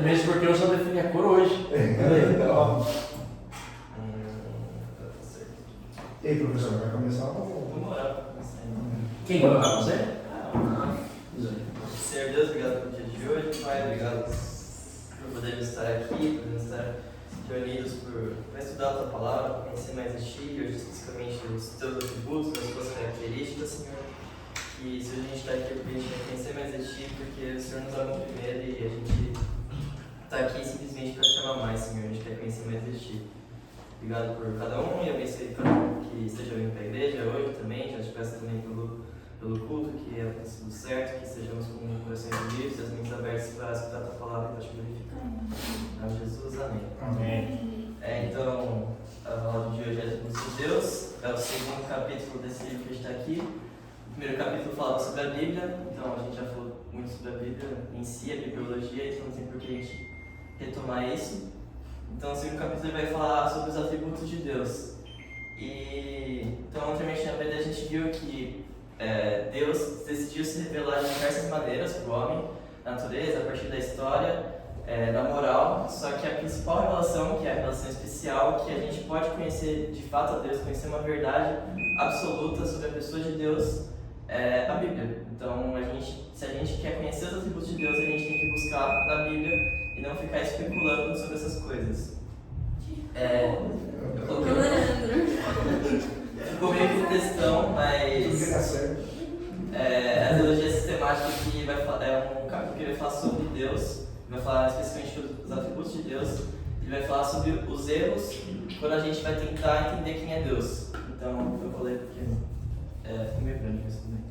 Mesmo porque eu só defini a cor hoje. Legal. E aí, professor, vai começar ou... Vamos orar para começar. Quem vai falar? Você? Senhor Deus, obrigado pelo dia de hoje. Pai, obrigado por podermos estar aqui, podermos estar reunidos para estudar a Tua Palavra, para conhecer mais de Ti, hoje especificamente os Teus atributos, as Tuas características, Senhor. Que se a gente está aqui, porque a gente vai conhecer mais de Ti, porque o Senhor nos amou primeiro e a gente está aqui simplesmente para te amar mais, Senhor. A gente quer conhecer mais de Ti. Obrigado por cada um e abençoe cada um que esteja vindo para a igreja hoje também. Já te peço também pelo culto, que é tudo certo, que estejamos com corações livres, as mentes abertas para escutar a Tua Palavra e para te glorificar. Em nome de Jesus, amém. Amém. Então, a palavra de hoje é Atributos de Deus, é o segundo capítulo desse livro que a gente está aqui. O primeiro capítulo falava sobre a Bíblia, então a gente já falou muito sobre a Bíblia em si, a bibliologia, então não tem por que a gente retomar isso. Então, o segundo capítulo vai falar sobre os atributos de Deus. Então, anteriormente na Bíblia a gente viu que Deus decidiu se revelar de diversas maneiras para o homem, na natureza, a partir da história, da moral. Só que a principal revelação, que é a revelação especial, que a gente pode conhecer de fato a Deus, conhecer uma verdade absoluta sobre a pessoa de Deus, é a Bíblia. Então, se a gente quer conhecer os atributos de Deus, a gente tem que buscar na Bíblia e não ficar especulando sobre essas coisas. Eu coloquei ficou meio que questão, mas a teologia sistemática que vai falar, é um capítulo que vai falar sobre Deus, vai falar especificamente dos atributos de Deus, e vai falar sobre os erros quando a gente vai tentar entender quem é Deus. Então, eu falei porque ficou meio grande, mas tudo bem.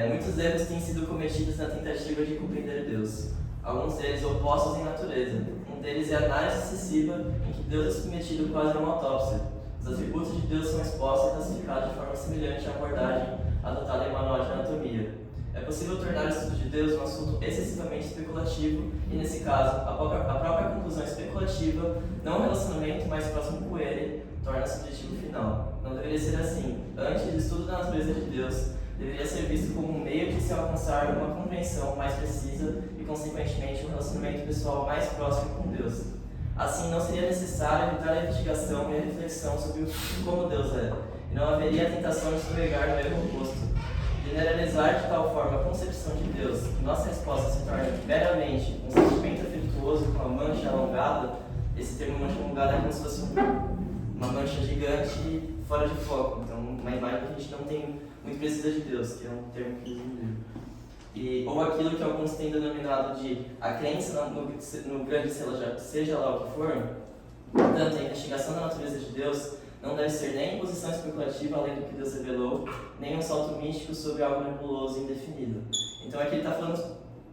Muitos erros têm sido cometidos na tentativa de compreender Deus. Alguns deles opostos em natureza. Um deles é a análise excessiva, em que Deus é submetido quase a uma autópsia. Os atributos de Deus são expostos e classificados de forma semelhante à abordagem adotada em manual de anatomia. É possível tornar o estudo de Deus um assunto excessivamente especulativo e, nesse caso, a própria conclusão especulativa, não o relacionamento mais próximo com ele, torna-se o objetivo final. Não deveria ser assim. Antes, o estudo da natureza de Deus deveria ser visto como um meio de se alcançar uma compreensão mais precisa e, consequentemente, um relacionamento pessoal mais próximo com Deus. Assim, não seria necessário evitar a investigação e a reflexão sobre como Deus é, e não haveria a tentação de escorregar no erro oposto. Generalizar de tal forma a concepção de Deus que nossa resposta se torne meramente um sentimento afetuoso com a mancha alongada. Esse termo mancha alongada é como se fosse uma mancha gigante fora de foco, então uma imagem que a gente não tem muito precisa de Deus, que é um termo que eles não livro. Ou aquilo que alguns têm denominado de a crença no grande seja lá o que for. Portanto, a investigação da natureza de Deus não deve ser nem imposição especulativa além do que Deus revelou, nem um salto místico sobre algo nebuloso e indefinido. Então aqui ele está falando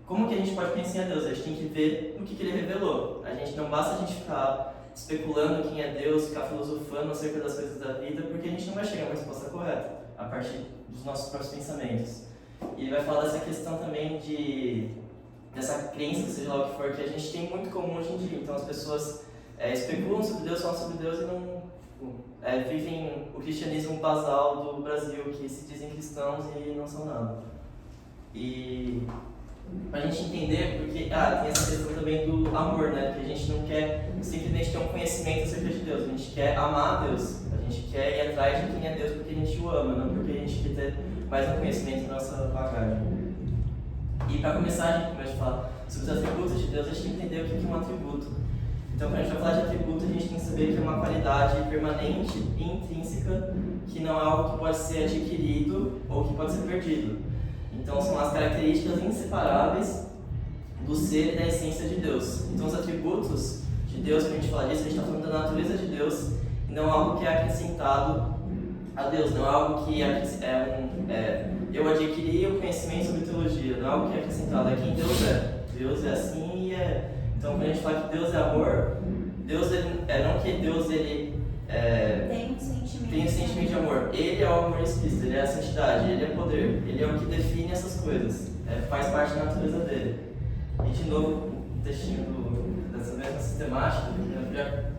como que a gente pode conhecer a Deus. A gente tem que ver o que ele revelou. Não basta a gente ficar especulando quem é Deus, ficar filosofando acerca das coisas da vida, porque a gente não vai chegar a uma resposta correta a partir dos nossos próprios pensamentos. E ele vai falar dessa questão também dessa crença, seja lá o que for, que a gente tem muito comum hoje em dia. Então as pessoas especulam sobre Deus, falam sobre Deus e não vivem o cristianismo basal do Brasil, que se dizem cristãos e não são nada. E pra gente entender, porque tem essa questão também do amor, né? Que a gente não quer simplesmente ter um conhecimento acerca de Deus, a gente quer amar a Deus, a gente quer ir atrás de quem é Deus porque a gente o ama, não porque a gente quer ter mais um conhecimento da nossa bagagem. E para começar, a gente começa a falar sobre os atributos de Deus, a gente tem que entender o que é um atributo. Então, quando a gente vai falar de atributo, a gente tem que saber que é uma qualidade permanente e intrínseca, que não é algo que pode ser adquirido ou que pode ser perdido. Então, são as características inseparáveis do ser e da essência de Deus. Então, os atributos de Deus, quando a gente fala disso, a gente está falando da natureza de Deus e não algo que é acrescentado a Deus, não é algo que eu adquiri o conhecimento sobre teologia, não é algo que é acrescentado, é quem Deus é. Deus é assim e é. Então, quando a gente fala que Deus é amor, Deus não que Deus tem um sentimento de amor. Ele é o amor explícito, ele é a santidade, ele é poder, ele é o que define essas coisas, faz parte da natureza dele. E de novo, um textinho dessa mesma sistemática,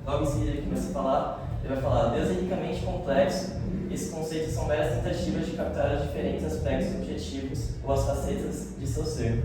logo em seguida ele começa a falar, ele vai falar: Deus é ricamente complexo, esses conceitos são meras tentativas de captar os diferentes aspectos objetivos ou as facetas de seu ser.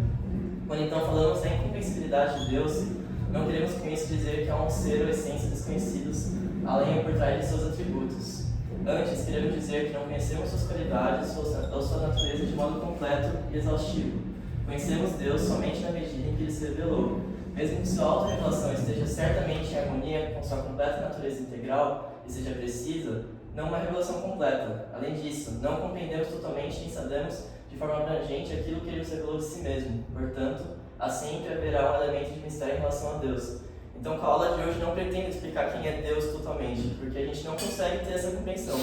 Quando então falamos da incompreensibilidade de Deus, Não queremos com isso dizer que há um ser ou essência desconhecidos além ou por trás de seus atributos. Antes, queremos dizer que não conhecemos suas qualidades ou sua natureza de modo completo e exaustivo. Conhecemos Deus somente na medida em que Ele se revelou. Mesmo que sua auto-revelação esteja certamente em harmonia com sua completa natureza integral e seja precisa, não uma revelação completa. Além disso, não compreendemos totalmente nem sabemos de forma abrangente aquilo que Ele nos revelou de si mesmo. Portanto, sempre haverá um elemento de mistério em relação a Deus. Então, com a aula de hoje não pretendo explicar quem é Deus totalmente, porque a gente não consegue ter essa compreensão.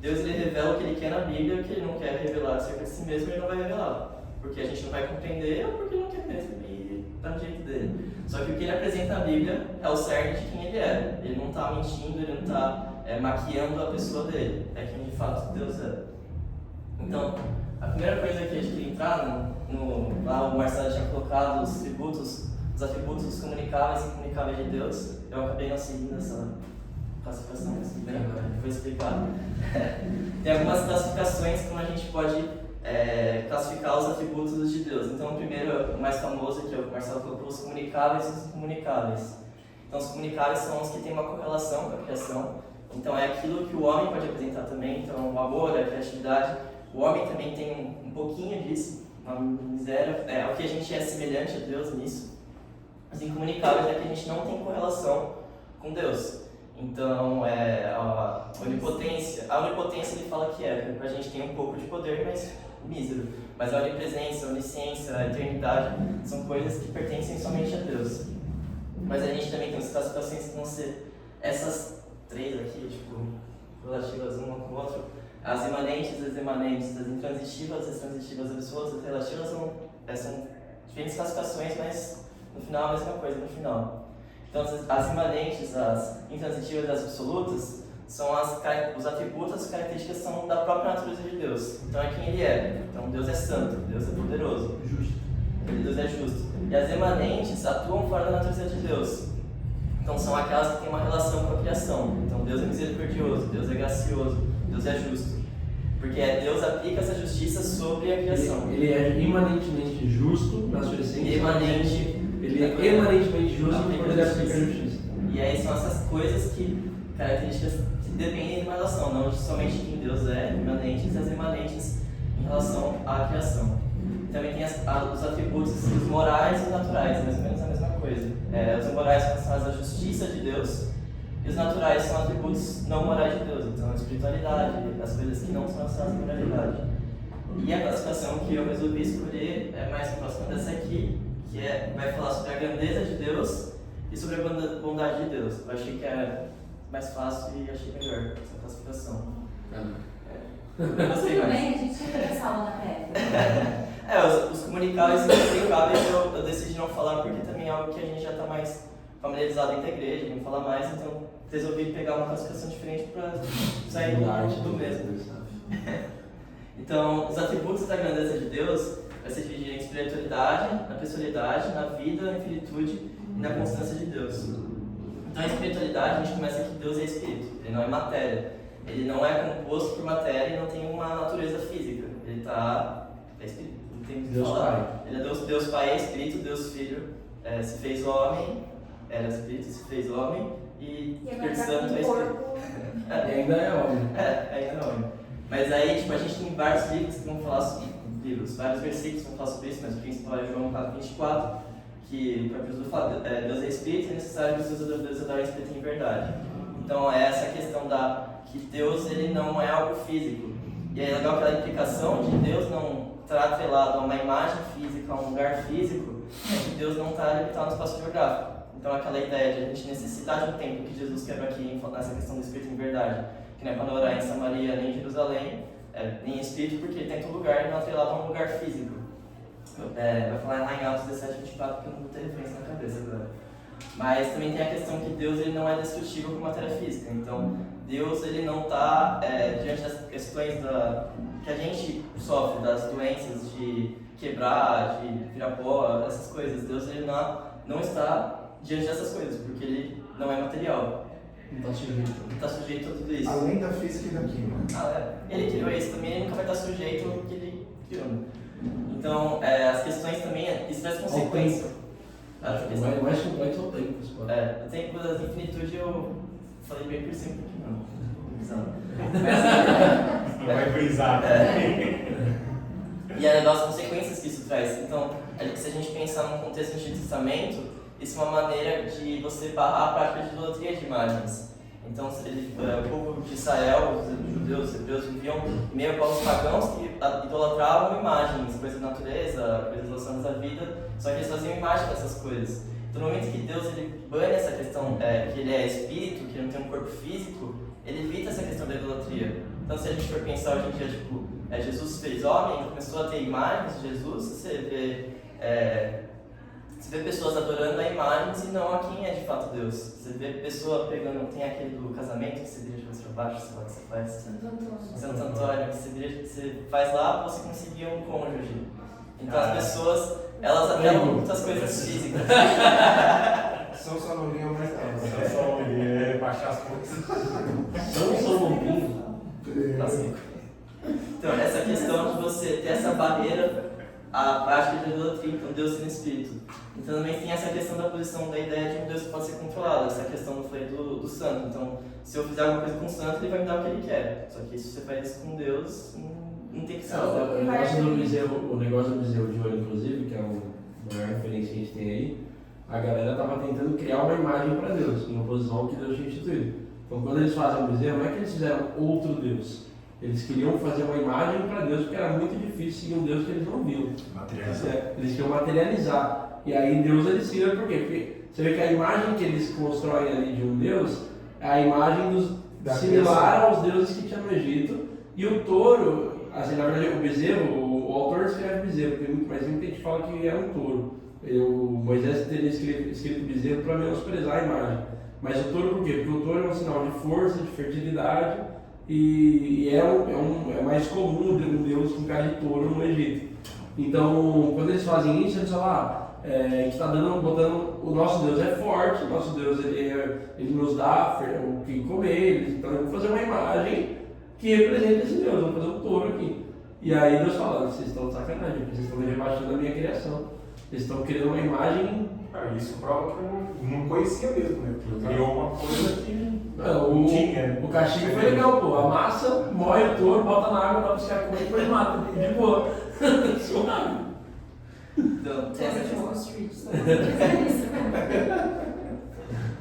Deus ele revela o que Ele quer na Bíblia, o que Ele não quer revelar acerca de si mesmo, Ele não vai revelar. Porque a gente não vai compreender ou porque Ele não quer mesmo e está no jeito dele. Só que o que Ele apresenta na Bíblia é o cerne de quem Ele é. Ele não está mentindo, Ele não está maquiando a pessoa dele. É quem de fato Deus é. Então, a primeira coisa que a gente queria entrar, lá o Marcelo tinha colocado os atributos comunicáveis e incomunicáveis de Deus. Eu acabei não seguindo essa classificação, mas bem, foi explicado. Tem algumas classificações como a gente pode classificar os atributos de Deus. Então, o primeiro, o mais famoso, que é o que o Marcelo colocou, os comunicáveis e os incomunicáveis. Então, os comunicáveis são os que têm uma correlação com a criação. Então, é aquilo que o homem pode apresentar também. Então, o amor, a criatividade. O homem também tem um pouquinho disso, uma miséria. É o que a gente é semelhante a Deus nisso. Os incomunicáveis é que a gente não tem correlação com Deus. Então, a onipotência ele fala que a gente tem um pouco de poder, mas mísero. Mas a onipresença, a onisciência, a eternidade são coisas que pertencem somente a Deus. Mas a gente também tem as classificações que vão ser essas três aqui, tipo, relativas uma com a outra. As imanentes, as emanentes, as intransitivas, as transitivas absolutas, as relativas são diferentes classificações, mas no final a mesma coisa, no final. Então, as imanentes, as intransitivas e as absolutas são os atributos, as características são da própria natureza de Deus. Então, é quem Ele é. Então, Deus é santo, Deus é poderoso, justo. Deus é justo. E as emanentes atuam fora da natureza de Deus. Então, são aquelas que têm uma relação com a criação. Então, Deus é misericordioso, Deus é gracioso, Deus é justo. Porque Deus aplica essa justiça sobre a criação. Ele é imanentemente justo na sua essência. Ele é emanentemente justo e poder aplicar a justiça. E aí são essas características que dependem de uma relação, não somente de quem Deus é, imanentes, as imanentes em relação à criação. Também tem os atributos os morais e os naturais, mais ou menos a mesma coisa. Os morais são relacionados à justiça de Deus, e os naturais são atributos não morais de Deus, então a espiritualidade, as coisas que não são relacionadas à moralidade. E a classificação que eu resolvi escolher é mais próxima dessa aqui, que vai falar sobre a grandeza de Deus e sobre a bondade de Deus. Eu achei que era mais fácil e achei melhor essa classificação. Eu gostei mais. Bem, a gente tinha essa aula na PEP. Os comunicáveis e incomunicáveis eu decidi não falar porque também é algo que a gente já está mais familiarizado dentro da igreja, vamos falar mais, então resolvi pegar uma classificação diferente para sair do mesmo. Então, os atributos da grandeza de Deus vai se dividir em espiritualidade, na pessoalidade, na vida, na infinitude e na constância de Deus. Então, a espiritualidade, a gente começa que Deus é espírito, Ele não é matéria. Ele não é composto por matéria e não tem uma natureza física. Ele é espírito, não tem o que Deus falar. Pai. Ele é Deus Pai, é espírito, Deus Filho, se fez homem, era espírito, se fez homem, e Espírito Santo é espírito. E ainda é homem. Ainda é homem. Mas aí, a gente tem vários livros que vão falar sobre vários versículos que vão falar sobre isso, mas o principal é João 4:24, que o próprio Jesus fala, Deus é espírito, é necessário que os seus adoradores adorem o espírito em verdade. Então, é essa questão que Deus ele não é algo físico. E é legal aquela implicação de Deus não estar atrelado a uma imagem física, a um lugar físico, é que Deus não está limitado no espaço geográfico. Então, aquela ideia de a gente necessitar de um templo que Jesus quebra aqui nessa questão do espírito em verdade, que não é para não orar em Samaria nem em Jerusalém, nem em espírito, porque ele tem todo lugar e não atrelado a um lugar físico. Vai falar lá em Atos 17:24, que eu não vou ter referência na cabeça agora. Mas também tem a questão que Deus ele não é destrutível por matéria física. Então, Deus ele não está diante das questões que a gente sofre, das doenças de quebrar, de virar pó, essas coisas. Deus ele não está diante dessas coisas, porque ele não é material. Não está sujeito a tudo isso. Além da física e da química. Ele criou isso também, ele nunca vai estar sujeito ao que ele criou. Então, as questões também, isso traz consequência. O mais complexo é o tempo. No templo da infinitude eu falei bem por cima aqui, não. Não vai frisar. E é das consequências que isso traz. Então, se a gente pensar num contexto do Antigo Testamento, isso é uma maneira de você barrar a prática de idolatria de imagens. Então, o povo de Israel, os judeus, os hebreus, viviam meio com os pagãos que idolatravam imagens, coisas da natureza, coisas relacionadas à vida, só que eles faziam imagem dessas coisas. Então, no momento que Deus ele bane essa questão que ele é espírito, que ele não tem um corpo físico, ele evita essa questão da idolatria. Então, se a gente for pensar hoje em dia, Jesus se fez homem, começou a ter imagens de Jesus, você vê pessoas adorando a imagens e não a quem é de fato Deus. Você vê pessoa pegando, tem aquele do casamento que você vira de cabeça para baixo, sei lá o que você faz. Santo Antônio, que você faz lá para você conseguir um cônjuge. Então as pessoas, elas apelam muitas coisas físicas. São Saloninho, mas É só baixar as coisas. São Saloninho. Então, essa questão de você ter essa barreira à prática de idolatria, então Deus sendo espírito. Então também tem essa questão da posição da ideia de um Deus que pode ser controlado, essa questão do foi do santo. Então, se eu fizer alguma coisa com o santo, ele vai me dar o que ele quer. Só que se você faz isso com Deus, não tem que ser. O negócio do bezerro de ouro, inclusive, que é a maior referência que a gente tem aí, a galera estava tentando criar uma imagem para Deus, em oposição ao que Deus tinha instituído. Então, quando eles fazem o bezerro, não é que eles fizeram outro Deus. Eles queriam fazer uma imagem para Deus, porque era muito difícil seguir um Deus que eles não viam. Materializar. Eles queriam materializar. E aí Deus eles seguiram por quê? Porque você vê que a imagem que eles constroem ali de um Deus é a imagem similar aos deuses que tinha no Egito. E o touro, assim, na verdade o bezerro, o autor escreve bezerro, mas muita gente fala que era um touro. O Moisés teria escrito bezerro para menosprezar a imagem. Mas o touro por quê? Porque o touro é um sinal de força, de fertilidade. E é mais comum um Deus com cara de touro no Egito. Então, quando eles fazem isso, eles falam, a gente está botando, o nosso Deus é forte, o nosso Deus ele nos dá o que comer, então vamos fazer uma imagem que representa esse Deus, vamos fazer um touro aqui. E aí Deus fala, vocês estão de sacanagem, vocês estão rebaixando a minha criação, vocês estão criando uma imagem. Isso prova que eu não conhecia mesmo, né? Porque criou uma coisa que não tinha. O castigo foi legal, pô. Amassa, moe o touro, bota na água, dá pra os caras comer e depois mata. De boa. Suave. Então, tem essa questão.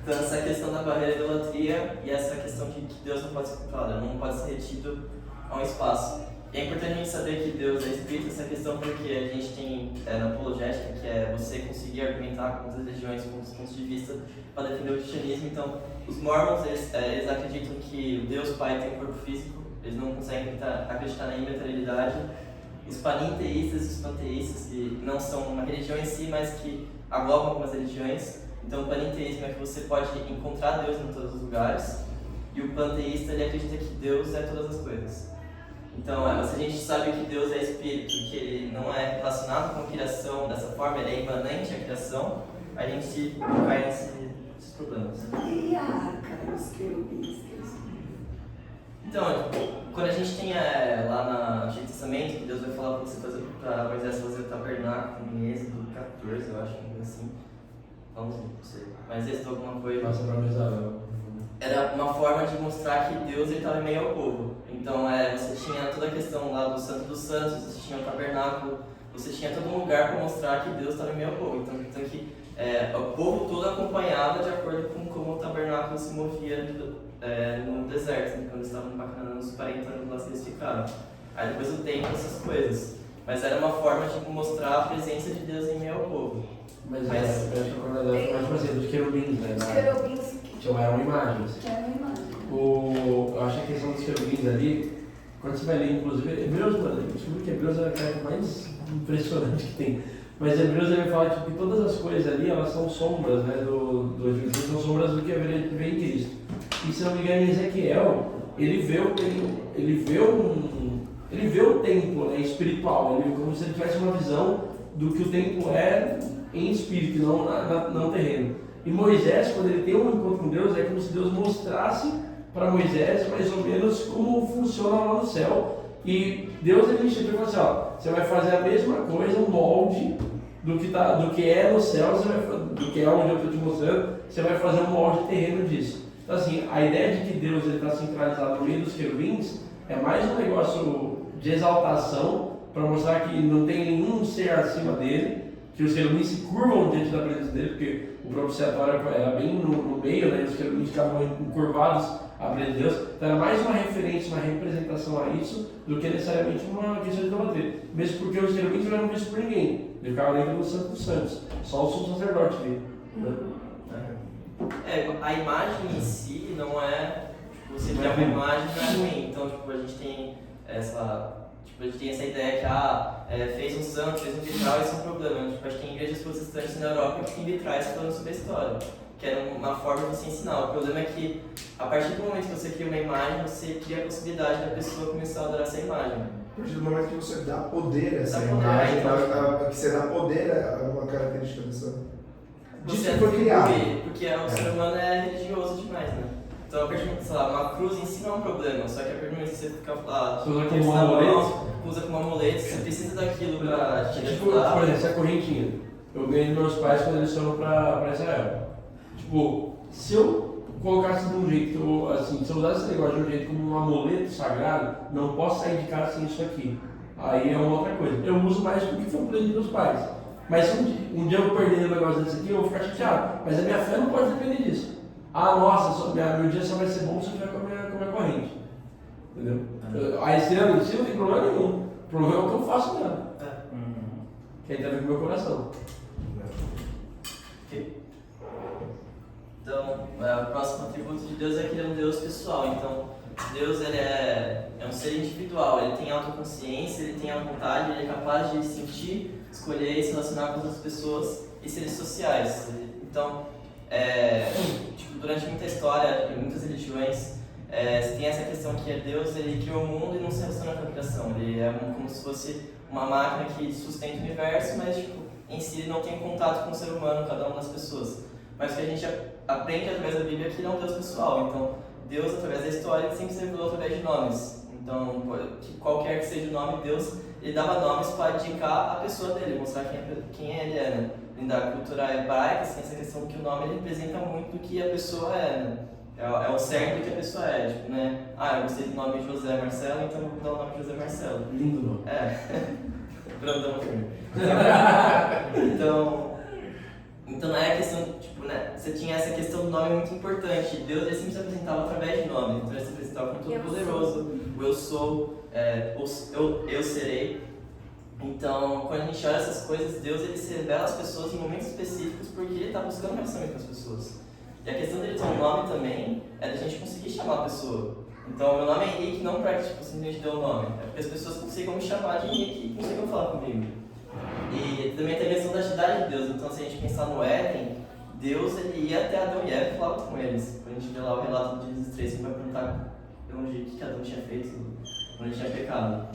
Então, essa questão da barreira da idolatria e essa questão de que Deus não pode ser controlado, não pode ser retido a um espaço. E é importante a gente saber que Deus é espírito, essa questão porque a gente tem na apologética, que é você conseguir argumentar com outras religiões, com outros pontos de vista para defender o cristianismo. Então, os mormons, eles acreditam que o Deus Pai tem um corpo físico, eles não conseguem acreditar na imortalidade. Os paninteístas e os panteístas, que não são uma religião em si, mas que aglobam algumas religiões. Então, o paninteísmo é que você pode encontrar Deus em todos os lugares, e o panteísta ele acredita que Deus é todas as coisas. Então, se a gente sabe que Deus é espírito, que ele não é relacionado com a criação dessa forma, ele é imanente à criação, a gente cai nesses problemas. E a arca, os querubins? Então, quando a gente tem lá no Antigo Testamento, que Deus vai falar para Moisés fazer o tabernáculo em Êxodo 14, eu acho, assim. Não sei, mas Êxodo alguma coisa. Passa pra mesa. Era uma forma de mostrar que Deus estava em meio ao povo. Então, você tinha toda a questão lá do Santo dos Santos, você tinha o tabernáculo, você tinha todo um lugar para mostrar que Deus estava em meio ao povo. Então que o povo todo acompanhava de acordo com como o tabernáculo se movia no deserto, quando eles estavam no Canaã, nos 40 anos lá que eles ficaram. Aí depois o tempo, essas coisas. Mas era uma forma de mostrar a presença de Deus em meio ao povo. Mas eu acho que a verdade é mais dos querubins, né? Os querubins Então eram imagens. Eu acho que a questão dos querubins ali, quando você vai ler, inclusive, Hebreus, mano, eu descobri que Hebreus é a carta mais impressionante que tem. Mas Hebreus ele vai falar que todas as coisas ali, elas são sombras, né, são sombras do que vem em Cristo. E se não me engano, em Ezequiel, ele vê o templo, né, espiritual, como se ele tivesse uma visão do que o templo é em espírito, não terreno. E Moisés, quando ele tem um encontro com Deus, é como se Deus mostrasse para Moisés mais ou menos como funciona lá no céu. E Deus ele instituiu e falou assim, você vai fazer a mesma coisa, um molde do que é no céu, você vai do que é onde eu estou te mostrando, você vai fazer um molde terreno disso. Então assim, a ideia de que Deus está centralizado no meio dos querubins é mais um negócio de exaltação, para mostrar que não tem nenhum ser acima dele, que os querubins se curvam diante da presença dele, porque o propiciatório era bem no meio, né, e os querubins ficavam encurvados à presença de Deus. Então era mais uma referência, uma representação a isso, do que necessariamente uma questão de idolatria. Mesmo porque os querubins não eram vistos por ninguém, ele ficava dentro do Santo dos Santos, só o sumo sacerdote via. A imagem em si não é. Tipo, você criar uma imagem não é ruim. Então, tipo, a gente tem essa ideia que fez um santo, fez um vitral, isso é um problema. Tipo, a gente tem igrejas protestantes na Europa que tem vitrais falando sobre a história, que era uma forma de você ensinar. O problema é que, a partir do momento que você cria uma imagem, você cria a possibilidade da pessoa começar a adorar essa imagem. A partir do momento que você dá poder a essa Dá poder, imagem, então. que você dá poder a uma característica dessa. Você Disso foi criado. porque o ser humano é religioso demais, né? Então, a partir do momento, sei lá, uma cruz em si não é um problema, só que a partir do momento que você fica lá, Você usa como um amuleto? usa como amuleto, você precisa daquilo pra te Tipo, ajudar. por exemplo, essa correntinha, eu ganhei dos meus pais quando eles foram pra Israel. Tipo, se eu colocasse de um jeito, assim, se eu usasse esse negócio de um jeito como um amuleto sagrado, não posso sair de casa sem isso aqui. Aí é uma outra coisa. Eu uso mais porque foi um presente dos meus pais. Mas se um dia eu perder um negócio desse aqui, eu vou ficar chateado. Mas a minha fé não pode depender disso. Ah, nossa, meu dia só vai ser bom se eu tiver com a minha corrente. Entendeu? A estrela em si não tem problema nenhum. O problema é o que eu faço mesmo. Que aí tem a ver com o meu coração. Então, o próximo atributo de Deus é que ele é um Deus pessoal. Então, Deus ele é um ser individual, ele tem autoconsciência, ele tem a vontade, ele é capaz de sentir, escolher e se relacionar com outras pessoas e seres sociais. Então, tipo, durante muita história, em muitas religiões, você tem essa questão que Deus ele criou o mundo e não se relaciona com a criação. Ele é como se fosse uma máquina que sustenta o universo, mas tipo, em si ele não tem contato com o ser humano, cada uma das pessoas. Mas o que a gente aprende através da Bíblia é que ele é um Deus pessoal. Então, Deus, através da história, ele sempre se revelou através de nomes. Então, qualquer que seja o nome, Deus, ele dava nomes para indicar a pessoa dele, mostrar quem ele é, né? Da cultura hebraica, assim, essa questão que o nome ele representa muito do que a pessoa é, né? É o certo do que a pessoa é, tipo, né? Eu gostei do nome de José Marcelo, então eu vou dar o nome de José Marcelo. Lindo nome. Brandão firme. Então não é a questão, tipo, né? Você tinha essa questão do nome muito importante. Deus ele sempre se apresentava através de nome. Então ele se apresentava como Todo-Poderoso, o Eu Sou, eu Serei. Então, quando a gente olha essas coisas, Deus ele se revela às pessoas em momentos específicos porque ele está buscando relacionamento com as pessoas. E a questão dele ter um nome também é da gente conseguir chamar a pessoa. Então, meu nome é Henrique não para que tipo, simplesmente dê o nome, é porque as pessoas consigam me chamar de Henrique e consigam falar comigo. E também tem a questão da atividade de Deus. Então, se a gente pensar no Éden, Deus ele ia até Adão e Eva e falava com eles. Quando a gente vê lá o relato de Gênesis 3, você vai perguntar o que Adão tinha feito quando ele tinha pecado.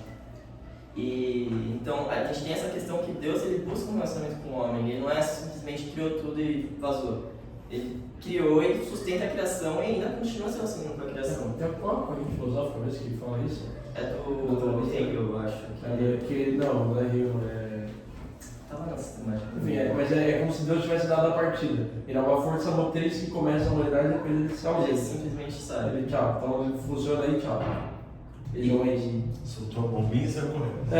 E então a gente tem essa questão que Deus ele busca um relacionamento com o homem. Ele não é simplesmente criou tudo e vazou. Ele criou e sustenta a criação e ainda continua se relacionando com a criação. Tem qual corrente filosófica mesmo que fala isso? É do Hegel, eu acho. Não é Hegel, Tava na sistemática. Enfim, mas é como se Deus tivesse dado a partida. Ele é uma força motriz que começa a humanidade e depois ele se Ele ausenta. simplesmente sabe. Ele tchau. Então ele funciona aí, tchau. Ele não é de... Soltou a bombinha e saiu correndo.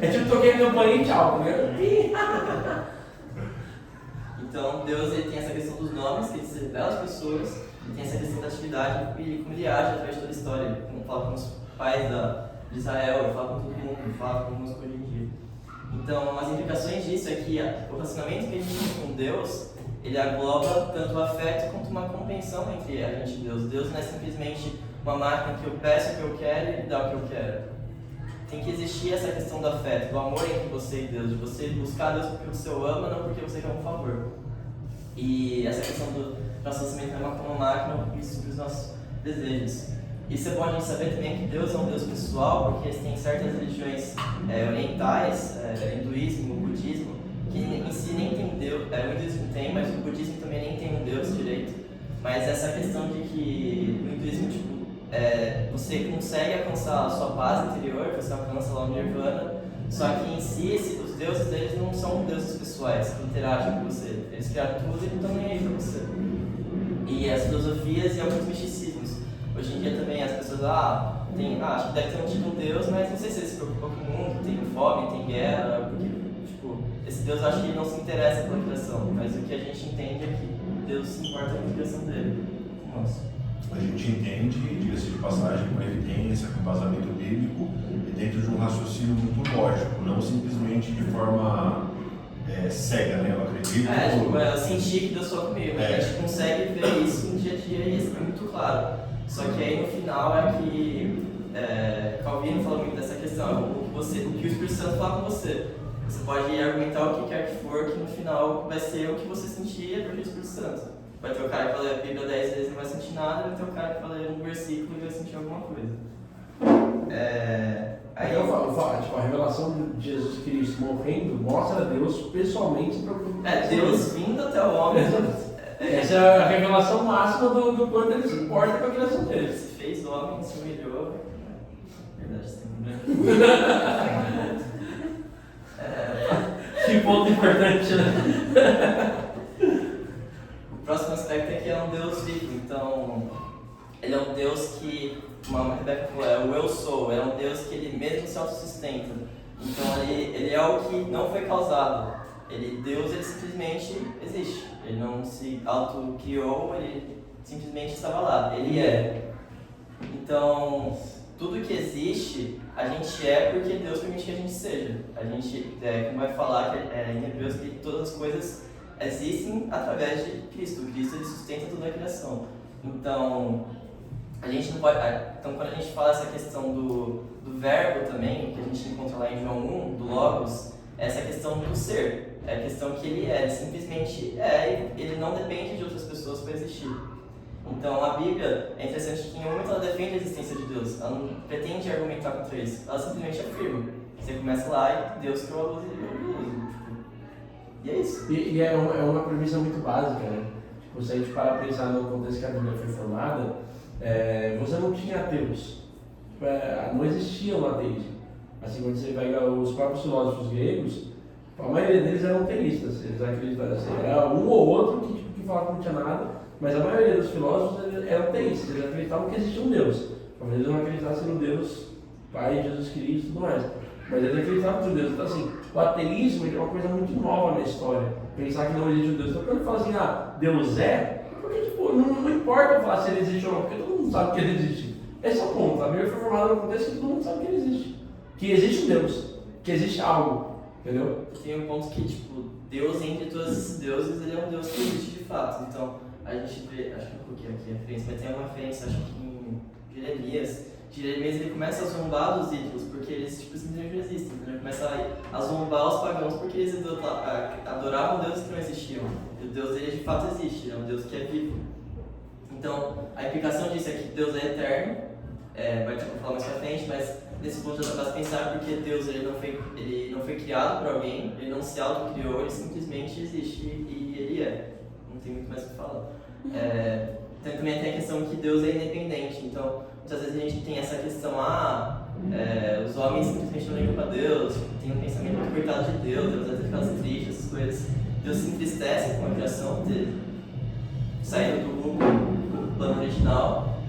É tipo toquei a campainha e tchau, tá ligado? Então Deus ele tem essa questão dos nomes, que ele se revela às pessoas, e tem essa questão da atividade e como ele age através de toda a história. Como fala com os pais de Israel, ele fala com todo mundo, ele fala conosco hoje em dia. Então as implicações disso é que o relacionamento que a gente tem com Deus, ele agloba tanto o afeto quanto uma compreensão entre a gente e Deus. Deus não é simplesmente uma máquina que eu peço o que eu quero e dá o que eu quero. Tem que existir essa questão do afeto, do amor entre você e Deus, de você buscar Deus porque você o ama, não porque você quer um favor. E essa questão do nosso relacionamento é uma máquina e suprir os nossos desejos. Isso é bom a gente saber também que Deus é um Deus pessoal, porque tem certas religiões orientais, hinduísmo, budismo, que em si nem tem Deus, o hinduísmo tem, mas o budismo também nem tem um Deus direito. Mas essa questão de que no hinduísmo, tipo, você consegue alcançar a sua paz interior, você alcança lá o nirvana, só que em si, os deuses deles não são deuses pessoais que interagem com você. Eles criaram tudo e não estão nem aí pra você. E as filosofias e alguns misticismos. Hoje em dia também as pessoas, acho que deve ter um Deus, mas não sei se ele se preocupa com o mundo, tem fome, tem guerra, porque, tipo, esse Deus eu acho que ele não se interessa pela criação, mas o que a gente entende é que Deus se importa com a criação dele. Nossa. A gente entende, diga-se de passagem, com evidência, com embasamento bíblico e dentro de um raciocínio muito lógico, não simplesmente de forma cega, né? Eu acredito. Eu senti que Deus falou comigo, a gente consegue ver isso no dia a dia e isso é muito claro. Só que aí no final é que Calvino fala muito dessa questão, o que o Espírito Santo fala com você. Você pode argumentar o que quer que for, que no final vai ser o que você sentia porque o Espírito Santo. Vai ter o cara que vai ler a Bíblia 10 vezes e não vai sentir nada, vai ter o cara que vai ler um versículo e vai sentir alguma coisa. Aí eu falo, tipo, a revelação de Jesus Cristo morrendo mostra Deus pessoalmente se preocupando. Deus vindo até o homem. Essa é a revelação máxima do quanto ele se importa com a criação dele. Se fez homem, se humilhou. Verdade, sempre, né? Que ponto importante, né? O próximo aspecto é que é um Deus vivo, então ele é um Deus que, como a Rebeca falou, é o eu sou, é um Deus que ele mesmo se autossustenta. Então ele é o que não foi causado. Deus ele simplesmente existe. Ele não se autocriou, ele simplesmente estava lá. Ele é. Então, tudo que existe, a gente é porque Deus permite que a gente seja. A gente, como vai falar em Hebreus, que todas as coisas existem através de Cristo. Cristo ele sustenta toda a criação. Então, a gente não pode. Então, quando a gente fala essa questão do verbo também, que a gente encontra lá em João 1, do Logos, é essa questão do ser. É a questão que ele simplesmente ele não depende de outras pessoas para existir. Então, a Bíblia, é interessante que em nenhum momento ela defende a existência de Deus, ela não pretende argumentar contra isso, ela simplesmente afirma. Você começa lá e Deus criou a luz e criou a luz. E é isso. E é uma premissa muito básica, né? Tipo, se a gente parar pra pensar no contexto que a Bíblia foi formada, você não tinha ateus. Tipo, não existia um ateísmo. Assim, quando você pega os próprios filósofos gregos, a maioria deles eram teístas. Eles acreditavam assim, era um ou outro que falava que não tinha nada, mas a maioria dos filósofos eram teístas. Eles acreditavam que existia um Deus. Talvez eles não acreditassem no Deus Pai, Jesus Cristo e tudo mais. Mas eles acreditavam em Deus. Então, assim, o ateísmo é uma coisa muito nova na história. Pensar que não existe um Deus. Então, quando fala assim, Deus é, porque tipo, não importa falar se ele existe ou não, porque todo mundo sabe que ele existe. Esse é o ponto. A Bíblia foi formada no contexto que todo mundo sabe que ele existe. Que existe um Deus. Que existe algo. Entendeu? Tem um ponto que, tipo, Deus entre todos esses deuses, ele é um Deus que existe de fato. Então, a gente vê, acho que eu coloquei aqui a referência, mas tem uma referência, acho que em Jeremias. Jeremias ele começa a zombar dos ídolos, porque eles tipo, simplesmente não existem. Ele começa a zombar os pagãos porque eles adoravam deuses que não existiam. E o Deus dele de fato existe, é um Deus que é vivo. Então, a implicação disso é que Deus é eterno, vai falar mais pra frente, mas nesse ponto já dá pra pensar porque Deus ele não foi criado por alguém, ele não se autocriou, ele simplesmente existe e ele é. Não tem muito mais o que falar. Então, também tem a questão que Deus é independente, então muitas vezes a gente tem essa questão, os homens simplesmente não ligam pra Deus, tem um pensamento muito coitado de Deus, Deus vai ter ficado triste, essas coisas. Deus se entristece com a criação dele, saindo do plano original,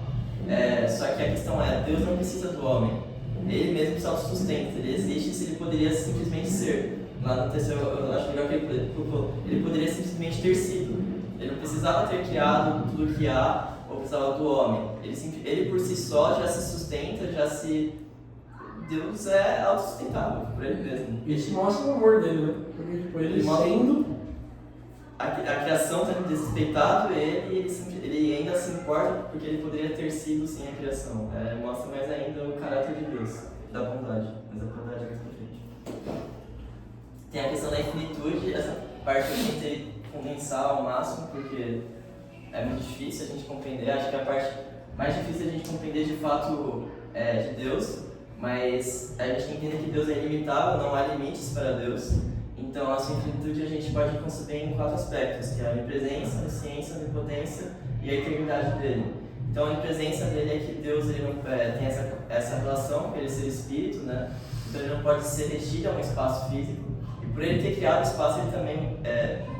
só que a questão Deus não precisa do homem, ele mesmo se autossustenta, ele existe se ele poderia simplesmente ser. Lá no terceiro, eu acho legal que ele poderia simplesmente ter sido, ele não precisava ter criado tudo o que há, ou precisava do homem. Ele por si só já se sustenta, Deus é autossustentável por ele mesmo. Isso mostra o amor dele, né? Porque tipo, ele sendo... A criação tendo desrespeitado ele ainda se importa porque ele poderia ter sido sem a criação. Mostra mais ainda o caráter de Deus, da bondade. Mas a bondade é mais pra frente. Tem a questão da infinitude, essa parte eu tentei condensar ao máximo porque é muito difícil a gente compreender. Acho que a parte mais difícil a gente compreender de fato de Deus, mas a gente entende que Deus é ilimitável, não há limites para Deus. Então a sua infinitude a gente pode conceber em 4 aspectos, que é a onipresença, a onisciência, a onipotência e a eternidade dele. Então a onipresença dele é que Deus ele não, tem essa relação com ele ser espírito, né? Então ele não pode ser retido a um espaço físico, e por ele ter criado o espaço, ele também,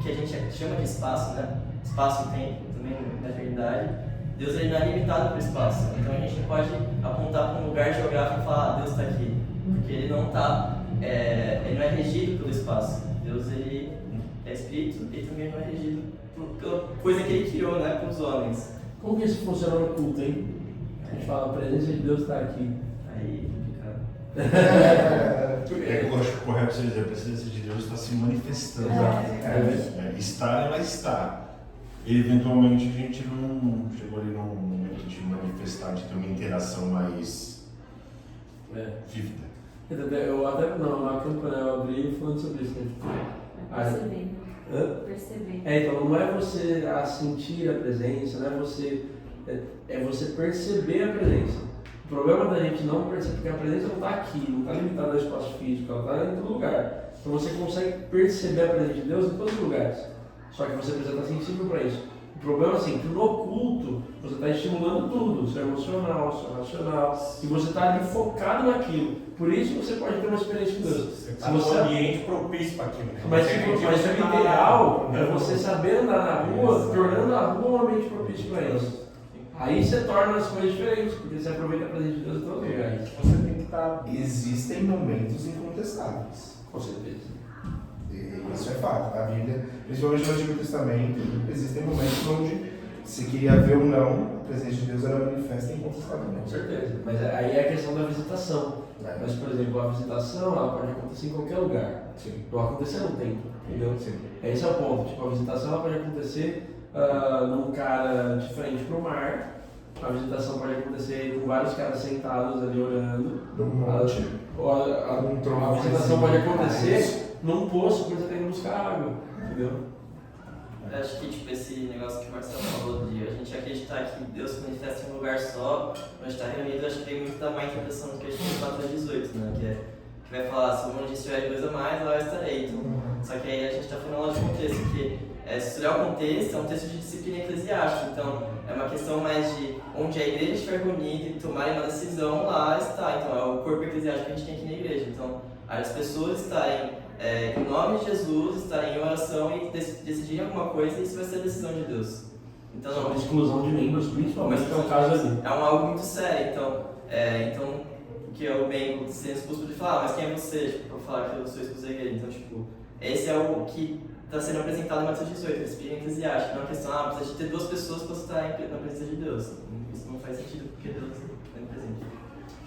que a gente chama de espaço, né? Espaço e tempo, também na eternidade. Deus ele não é limitado por espaço, então a gente não pode apontar para um lugar geográfico e falar, Deus está aqui, porque ele não ele não é regido pelo espaço. Deus ele é espírito e também não é regido pela coisa que ele criou, né, para os homens. Como que isso funciona no culto, hein? A gente fala, a presença de Deus está aqui. Aí, complicado. Eu acho que o correto seria a presença de Deus está se manifestando. Estar, ela está. Eventualmente a gente não chegou ali num momento de manifestar, de ter uma interação mais vívida. Eu até na campanha eu abri falando sobre isso, né? Perceber. Então não é você sentir a presença, não é você. É você perceber a presença. O problema da gente não perceber, porque a presença não está aqui, não está limitada ao espaço físico, ela está em todo lugar. Então você consegue perceber a presença de Deus em todos os lugares. Só que você precisa estar sensível para isso. O problema é assim, que no culto você está estimulando tudo, o seu emocional, o seu racional, e você está ali focado naquilo. Por isso você pode ter uma experiência com Deus. Você está num ambiente propício para aquilo. Mas o ideal é você saber andar na rua, tornando a rua um ambiente propício para isso. Aí você torna as coisas diferentes, porque você aproveita a presença de Deus em todos os lugares. Você tem que estar. Existem momentos incontestáveis. Com certeza. Isso é fato. A Bíblia, principalmente no Antigo Testamento, existem momentos onde, se queria ver ou não, a presença de Deus era manifesta incontestavelmente. Com certeza. Mas aí é a questão da visitação. Mas, por exemplo, a visitação ela pode acontecer em qualquer lugar. Sim. Não acontecer no templo, entendeu? Sim. Esse é o ponto. Tipo, a visitação ela pode acontecer num cara de frente para o mar. A visitação pode acontecer com vários caras sentados ali orando. Num monte. A visitação pode acontecer num poço quando você está indo buscar água, entendeu? Eu acho que tipo, esse negócio que o Marcelo falou de a gente acreditar que Deus se manifesta em um lugar só, onde está reunido, acho que vem muito da má interpretação do que a gente tem no 4:18, né? Que vai falar, se onde estiver dois ou mais, lá eu estarei. Então, só que aí a gente está falando lá de contexto, que se olhar o contexto, é um texto de disciplina eclesiástica, então é uma questão mais de onde a igreja estiver reunida e tomarem uma decisão, lá está. Então é o corpo eclesiástico que a gente tem aqui na igreja. Então, as pessoas estarem em nome de Jesus, estarem em oração e decidirem alguma coisa, isso vai ser a decisão de Deus. Então, Só uma exclusão de membros, principalmente, que é o caso ali. É algo muito sério, então o que é o membro sendo expulso de falar, mas quem é você, tipo, pra falar que eu sou expulso da igreja? Então, tipo, esse é o que está sendo apresentado em Mateus 18, esse espírito eclesiástico, não é uma questão, precisa de ter duas pessoas para você estar na presença de Deus. Isso não faz sentido, porque Deus está presente.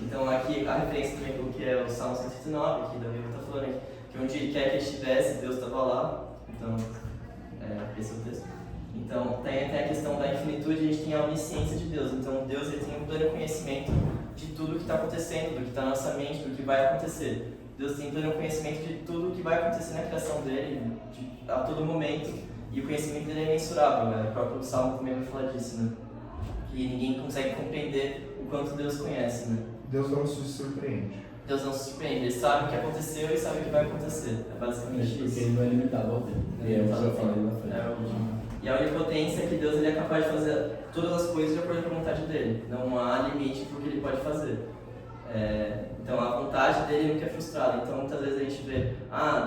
Então, aqui a referência também do que é o Salmo 139, que Davi está falando aqui, que onde ele quer que estivesse, Deus estava lá. Então, esse é o texto. Então, tem até a questão da infinitude, a gente tem a onisciência de Deus. Então, Deus ele tem um pleno conhecimento de tudo o que está acontecendo, do que está na nossa mente, do que vai acontecer. Deus tem pleno conhecimento de tudo o que vai acontecer na criação dele, a todo momento. E o conhecimento dele é mensurável, né? O próprio Salmo também vai falar disso, né? Que ninguém consegue compreender o quanto Deus conhece, né? Deus não se surpreende. Deus não se surpreende, ele sabe o que aconteceu e sabe o que vai acontecer. É basicamente Porque isso. ele não é limitado ao tempo. E é o que eu falei na frente. E a onipotência é que Deus ele é capaz de fazer todas as coisas de acordo com a vontade dele. Não há limite para o que ele pode fazer. Então a vontade dele nunca é frustrada. Então muitas vezes a gente vê,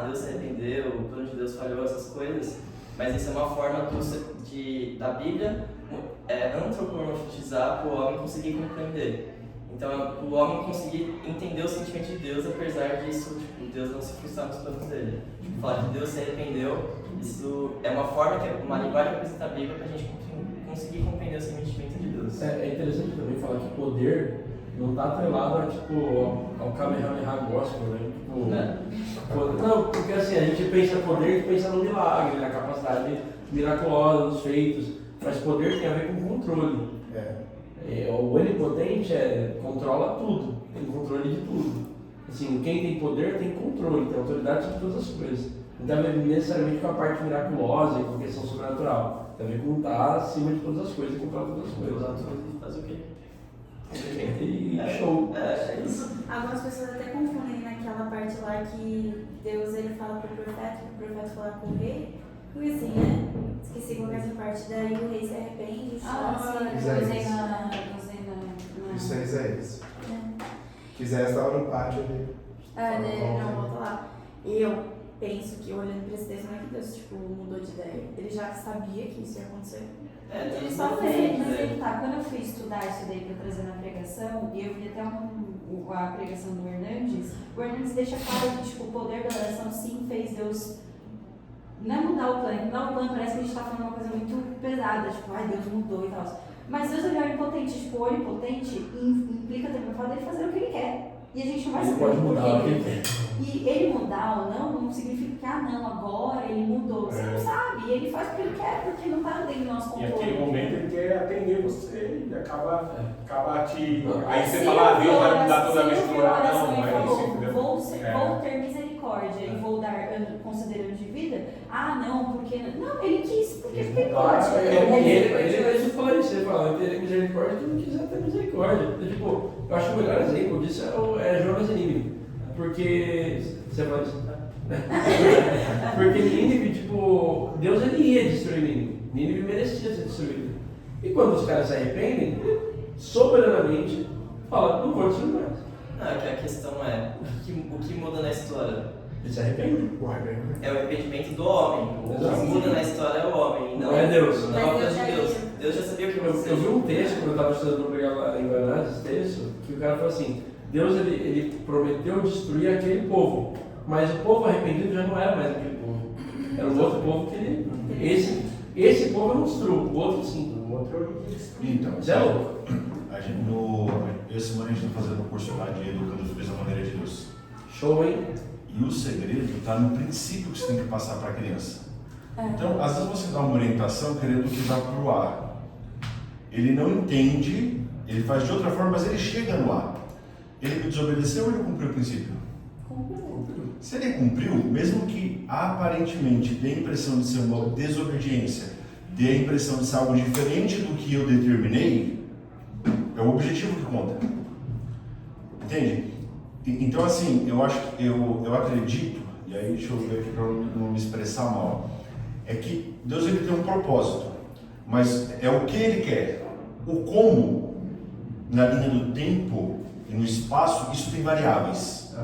Deus se arrependeu, o plano de Deus falhou, essas coisas. Mas isso é uma forma da Bíblia antropomorfizar para o homem conseguir compreender. Então, o homem conseguir entender o sentimento de Deus, apesar disso, Deus não se frustrar nos planos dele. Falar que Deus se arrependeu, isso é uma forma, uma linguagem que apresenta a Bíblia para a gente conseguir compreender o sentimento de Deus. É interessante também falar que poder não está atrelado ao Kamehameha gospel, né? Não, porque assim, a gente pensa em poder, a gente pensa no milagre, na capacidade miraculosa dos feitos, mas poder tem a ver com controle. O onipotente controla tudo, tem controle de tudo. Assim, quem tem poder tem controle, tem autoridade sobre todas as coisas. Não tem a ver necessariamente com a parte miraculosa e com a questão sobrenatural. Tem a ver com estar acima de todas as coisas e controlar todas as coisas. Faz o quê? E show. É isso. Algumas pessoas até confundem naquela parte lá que Deus ele fala pro profeta, que o profeta fala com o rei. Porque assim, né? Esqueci qual é essa parte, daí o rei se arrepende, Isso é Isaías. Isaías estava no pátio ali. Não, volta lá. penso que, olhando para esse texto, não é que Deus, tipo, mudou de ideia. Ele já sabia que isso ia acontecer. Ele só fez. Mas ele tá, quando eu fui estudar isso daí pra trazer na pregação, e eu vi até a pregação do Hernandes, o Hernandes deixa claro que, tipo, o poder da oração sim fez Deus não mudar o plano. Mudar o plano parece que a gente tá falando uma coisa muito pesada, tipo, ai, Deus mudou e tal. Mas Deus ele é onipotente, tipo, onipotente implica também o fato dele fazer o que ele quer. E a gente não vai Ele saber pode o mudar o que ele porquê. quer. E ele mudar ou não significa que, não, agora ele mudou. Você não sabe, e ele faz o que ele quer, porque não tá dentro do nosso E controle. naquele momento ele quer atender você e acaba te. Aí você Se fala, eu Deus vai for mudar toda a se mistura. eu for Não, oração e não é falou, isso, entendeu? vou ter misericórdia e vou dar considerando de vida, não, porque. Não, ele quis, porque ele pode. Ele mesmo fala isso, ele fala, eu terei misericórdia se não quiser ter misericórdia. Então, tipo, eu acho que o melhor exemplo disso é Jonas e Nínive. Porque. Você fala isso? Porque Nínive, tipo, Deus ele ia destruir Nínive. Nínive merecia ser destruído. E quando os caras se arrependem, ele soberanamente fala, não vou destruir mais. Não, é que a questão é, o que muda na história? Ele se arrepende. É o arrependimento do homem. O que Exato. muda na história é o homem, Não é Deus. Não é o Deus de Deus. Deus já sabia o que ia Eu acontecer. vi um texto, quando eu estava estudando para pregar lá em Guaraná, esse texto, que o cara falou assim, Deus ele prometeu destruir aquele povo, mas o povo arrependido já não era mais aquele povo. Era um outro povo que ele... Esse povo não destruiu, o outro sim. O outro Então, Isso é louco. Essa semana a gente está fazendo um curso lá de Educando Filhos da Maneira de Deus. Show, hein? E o segredo está no princípio que você tem que passar para a criança. Então, às vezes você dá uma orientação querendo que vá para o ar. Ele não entende, ele faz de outra forma, mas ele chega no ar. Ele desobedeceu ou ele cumpriu o princípio? Cumpriu. Se ele cumpriu, mesmo que aparentemente dê a impressão de ser uma desobediência, dê a impressão de ser algo diferente do que eu determinei, é o objetivo que conta. Entende? Então, assim, eu acredito, e aí deixa eu ver aqui para não me expressar mal, é que Deus ele tem um propósito, mas é o que ele quer. O como, na linha do tempo e no espaço, isso tem variáveis.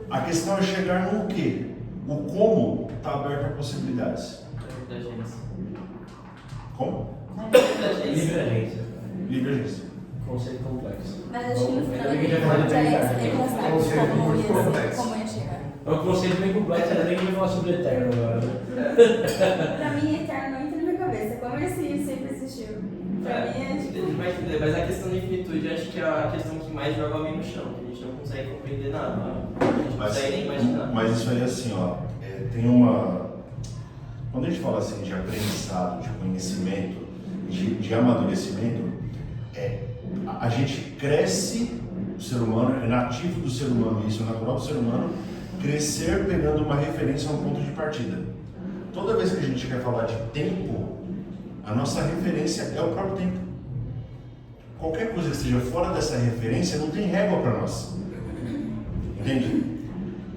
A questão é chegar no que. O como está aberto a possibilidades. Como? Livre agência. Livre agência. Conceito complexo. Mas acho que no final Ainda bem que a gente vai falar de eternidade. como ia chegar. É um conceito bem complexo, ainda bem que a gente vai falar sobre eterno agora, né? Pra mim, eterno não entra na minha cabeça. Como esse sempre existiu. Pra mim é tipo. A gente vai entender, mas a questão da infinitude acho que é a questão que mais joga alguém no chão, que a gente não consegue compreender nada, a gente não consegue nem imaginar. Mas isso aí assim, tem uma... Quando a gente fala assim de aprendizado, de conhecimento, de amadurecimento, a gente cresce, o ser humano, é nativo do ser humano, isso é natural do ser humano, crescer pegando uma referência a um ponto de partida. Toda vez que a gente quer falar de tempo, a nossa referência é o próprio tempo. Qualquer coisa que esteja fora dessa referência não tem régua para nós. Entende?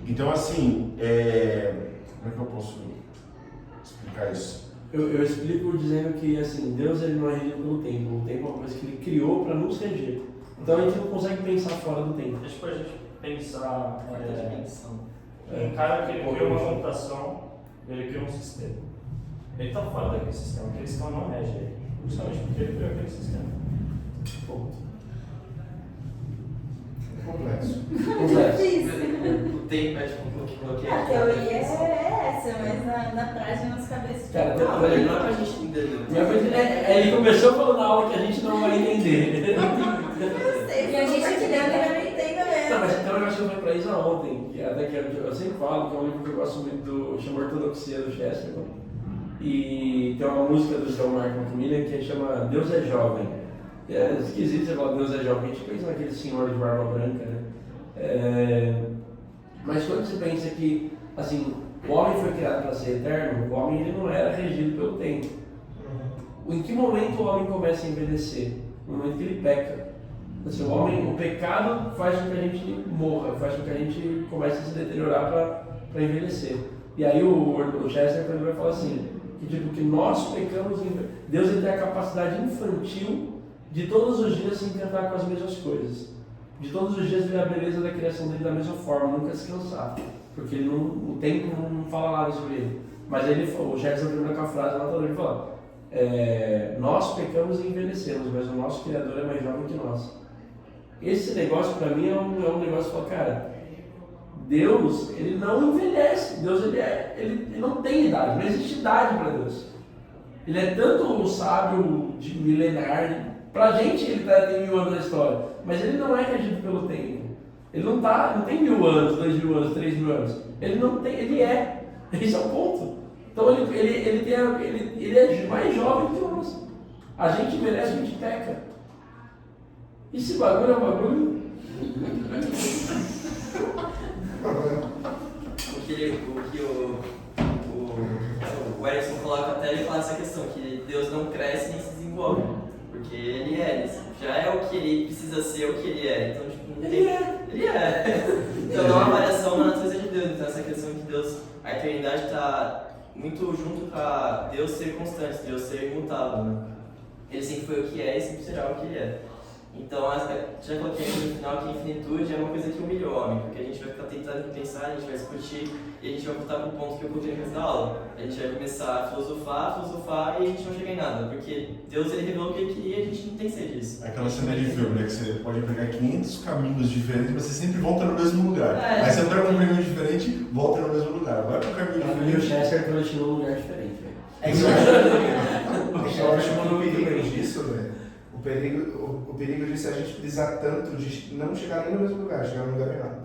Então, assim, como é que eu posso explicar isso? Eu explico dizendo que assim, Deus ele não é regido pelo tempo. O tempo é uma coisa que ele criou para nos reger. Então a gente não consegue pensar fora do tempo. Deixa pra gente pensar dimensão. um cara que ele criou uma computação, ele criou um sistema. Ele está fora daquele sistema, aquele sistema não rege ele, justamente porque ele criou aquele sistema. Ponto. Complexo. O tempo é tipo um pouquinho A teoria é essa, mas na prática, nas cabeças. Cara, não é pra gente entender. Ele começou falando algo que a gente não vai entender. Eu sei, E a gente aqui dentro eu não entendo mesmo. Não, mas então eu acho que eu fui pra Isa ontem, que até que eu sempre falo, que é um livro que eu gosto muito, chama Ortodoxia do Chesterton. E tem uma música do John Mark Macmillan que chama Deus é Jovem. É esquisito você falar Deus é Jovem, a gente pensa naquele senhor de barba branca, né? Mas quando você pensa que, assim, o homem foi criado para ser eterno, o homem ele não era regido pelo tempo. Em que momento o homem começa a envelhecer? No momento que ele peca. Assim, o pecado faz com que a gente morra, faz com que a gente comece a se deteriorar para envelhecer. E aí o Chesterton vai falar assim, que nós pecamos, Deus ele tem a capacidade infantil de todos os dias se encantar com as mesmas coisas. De todos os dias ver a beleza da criação dele da mesma forma, nunca se cansar. porque o tempo não fala nada sobre ele. Mas o Jackson termina com a frase lá, ele fala, nós pecamos e envelhecemos, mas o nosso Criador é mais jovem que nós. Esse negócio para mim é um negócio que fala, cara, Deus, ele não envelhece, Deus ele não tem idade, não existe idade para Deus. Ele é tanto sábio de milenar, pra gente ele tem 1000 anos na história, mas ele não é regido pelo tempo. Ele não tem 1000 anos, 2000 anos, 3000 anos. Ele não tem, ele é. Esse é o ponto. Então ele é mais jovem que nós. A gente merece, a gente peca. Esse bagulho é um bagulho. O Erickson coloca até ele falar essa questão, que Deus não cresce nem se desenvolve. Porque ele já é o que ele precisa ser, o que ele é. Então, tipo, não tem. Ele é. Então não há variação na natureza de Deus. Então essa questão de Deus, a eternidade está muito junto com Deus ser constante, Deus ser imutável, né? Ele sempre foi o que é e sempre será o que ele é. Então, já coloquei no final que a infinitude é uma coisa que humilha o homem, porque a gente vai ficar tentando pensar, a gente vai discutir e a gente vai voltar para o ponto que eu coloquei no começo da aula. A gente vai começar a filosofar e a gente não chega em nada, porque Deus ele revelou o que ele queria e a gente não tem sede disso. Aquela cena de filme, né, que você pode pegar 500 caminhos diferentes, mas você sempre volta no mesmo lugar. Aí você pega um caminho diferente, volta no mesmo lugar. Vai pro caminho diferente. E o Chester continua num lugar diferente, velho. É isso eu acho que o perigo disso, velho. O perigo disso é a gente precisar tanto de não chegar nem no mesmo lugar, chegar no lugar errado.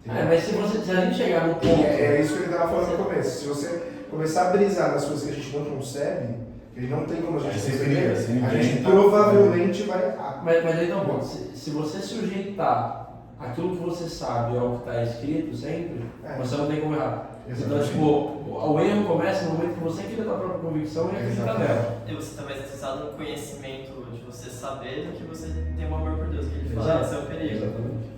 Mas se a gente chegar no ponto... É isso que ele estava falando no começo. Se você começar a brisar nas coisas que a gente não concebe, que não tem como a gente perceber, a gente provavelmente vai errar. Mas então, bom, se você sujeitar aquilo que você sabe ao que está escrito sempre, você não tem como errar. Então, tipo, o erro começa no momento que você cria a sua própria convicção e acredita nela. E você está mais acessado no conhecimento de você saber do que você ter um amor por Deus, que ele fala, esse é o perigo.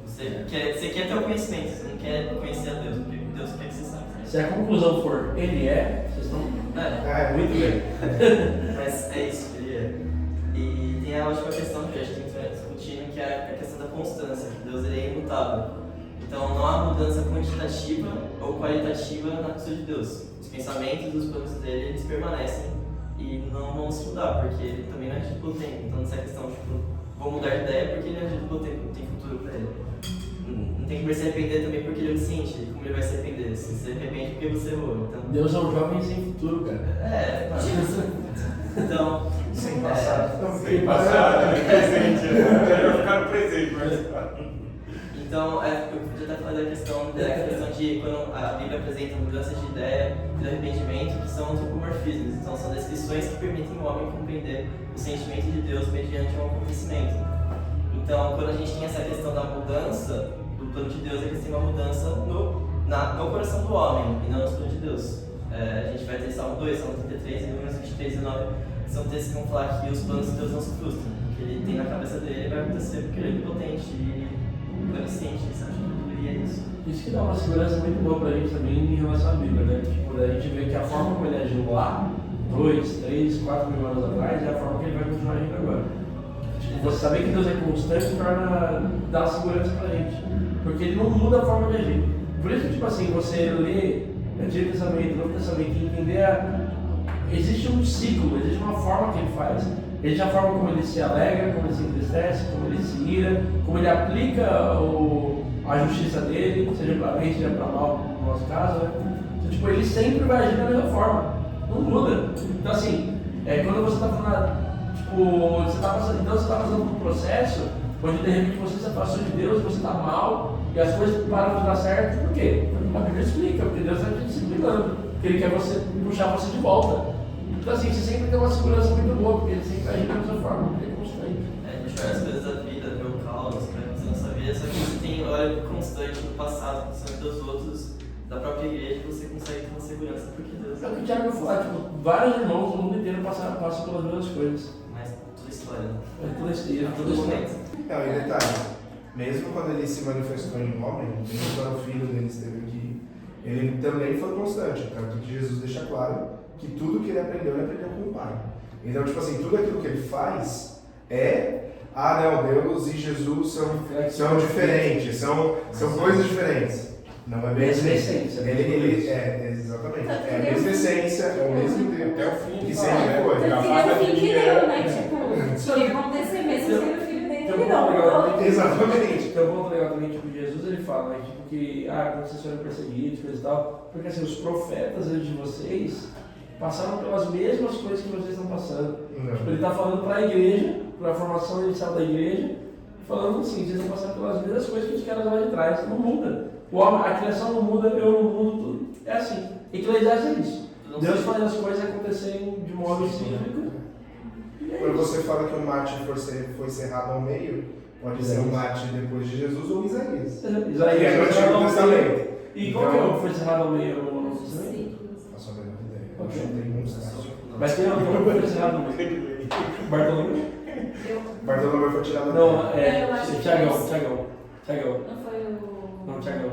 Você quer ter o conhecimento, você não quer conhecer a Deus, porque Deus quer que você saiba. Se a conclusão for ele é, vocês estão muito bem. Mas é isso, ele é. E tem a última questão que a gente tem que estar discutindo, que é a questão da constância, que Deus ele é imutável. Então não há mudança quantitativa ou qualitativa na pessoa de Deus. Os pensamentos, os planos dele, eles permanecem e não vão se mudar, porque ele também não é regido pelo tempo. Então nessa questão, tipo, vou mudar de ideia porque ele é regido pelo tempo, tem futuro para ele. Não tem que se arrepender também porque ele é onisciente, como ele vai se arrepender? Se arrepende porque você errou. Então... Deus é um jovem sem futuro, cara. Então... Sem passado. Sem passado, presente. Eu ficar no presente, mas... Então, eu podia até fazer a questão de quando a Bíblia apresenta mudanças de ideia e de arrependimento, que são antropomorfismos. Então, são descrições que permitem ao homem compreender o sentimento de Deus mediante um acontecimento. Então, quando a gente tem essa questão da mudança do plano de Deus, é que tem uma mudança no coração do homem e não no plano de Deus. A gente vai ter Salmo 2, Salmo 33 e Números 23 e 19, que são textos que vão falar que os planos de Deus não se frustram. O que ele tem na cabeça dele vai acontecer porque ele é onipotente e onisciente, sabe? E é isso. Isso que dá uma segurança muito boa pra gente também em relação à Bíblia, né? Tipo, a gente vê que a forma como ele agiu lá, 2, 3, 4 mil anos atrás, é a forma que ele vai continuar agindo agora. Tipo, você saber que Deus é constante dá segurança pra gente. Porque ele não muda a forma de agir. Por isso, tipo assim, você lê Antigo Testamento, Novo Testamento e entender existe um ciclo, existe uma forma que ele faz. Existe a forma como ele se alegra, como ele se entristece, como ele se ira, como ele aplica a justiça dele, seja para bem, seja para mal, no nosso caso, né? Então, tipo, ele sempre vai agir da mesma forma, não muda. Então, assim, quando você está falando, tipo, você está passando por um processo onde de repente você se afastou de Deus, você está mal e as coisas param de dar certo, por quê? A Bíblia explica, porque Deus está te disciplinando, porque Ele quer puxar você de volta. Então, assim, você sempre tem uma segurança muito boa, porque ele sempre agir da mesma forma, porque ele é constante. A gente olha as coisas da vida, do meu caos, você não sabia, só que você tem olha constante do passado, constante dos outros, da própria igreja, você consegue ter uma segurança, porque Deus... É o que o Thiago vai falar, tipo, vários irmãos do mundo inteiro passam pelas mesmas coisas. Mas toda história, né? É toda história, toda história. Não, e detalhe, mesmo quando ele se manifestou em homem, mesmo quando o filho dele esteve aqui, ele também foi constante, tanto que Jesus deixa claro que tudo que ele aprendeu com o Pai. Então, tipo assim, tudo aquilo que ele faz Deus e Jesus são diferentes, são coisas diferentes. Não é bem Mesma assim. essência. Exatamente. É a mesma essência, é o mesmo Deus. Até o fim Que de sempre foi. Tanto que deu o fim que deu, né? Tipo, tinha que acontecer mesmo sendo o filho dele, Tem um ele ponto legal não. também. Exatamente. Tem um ponto legal também, tipo, Jesus ele fala, né, tipo, que quando vocês foram perseguidos, coisa e tal, porque assim, os profetas antes de vocês passaram pelas mesmas coisas que vocês estão passando. Tipo, ele está falando para a igreja, para a formação inicial da igreja, falando assim, vocês vão passar pelas mesmas coisas que os caras lá de trás, não muda. O homem, a criação não muda, eu não mudo, tudo. É assim. Eclesiastes é isso. Deus faz as coisas acontecerem de modo cíclico. Quando você fala que o mate foi cerrado ao meio, pode ser o mate depois de Jesus ou Isaías. Isaías é no foi cerrado Antigo ao Testamento. meio. E qual que é o que foi cerrado ao meio no Novo Testamento? Faço a menor ideia. Ok. Não tem muitos casos. Mas tem outro que foi cerrado ao meio. Bartolomeu? Bartolomeu foi tirado Não, Eu acho que Tiagão. Não foi o. Não, Tiagão.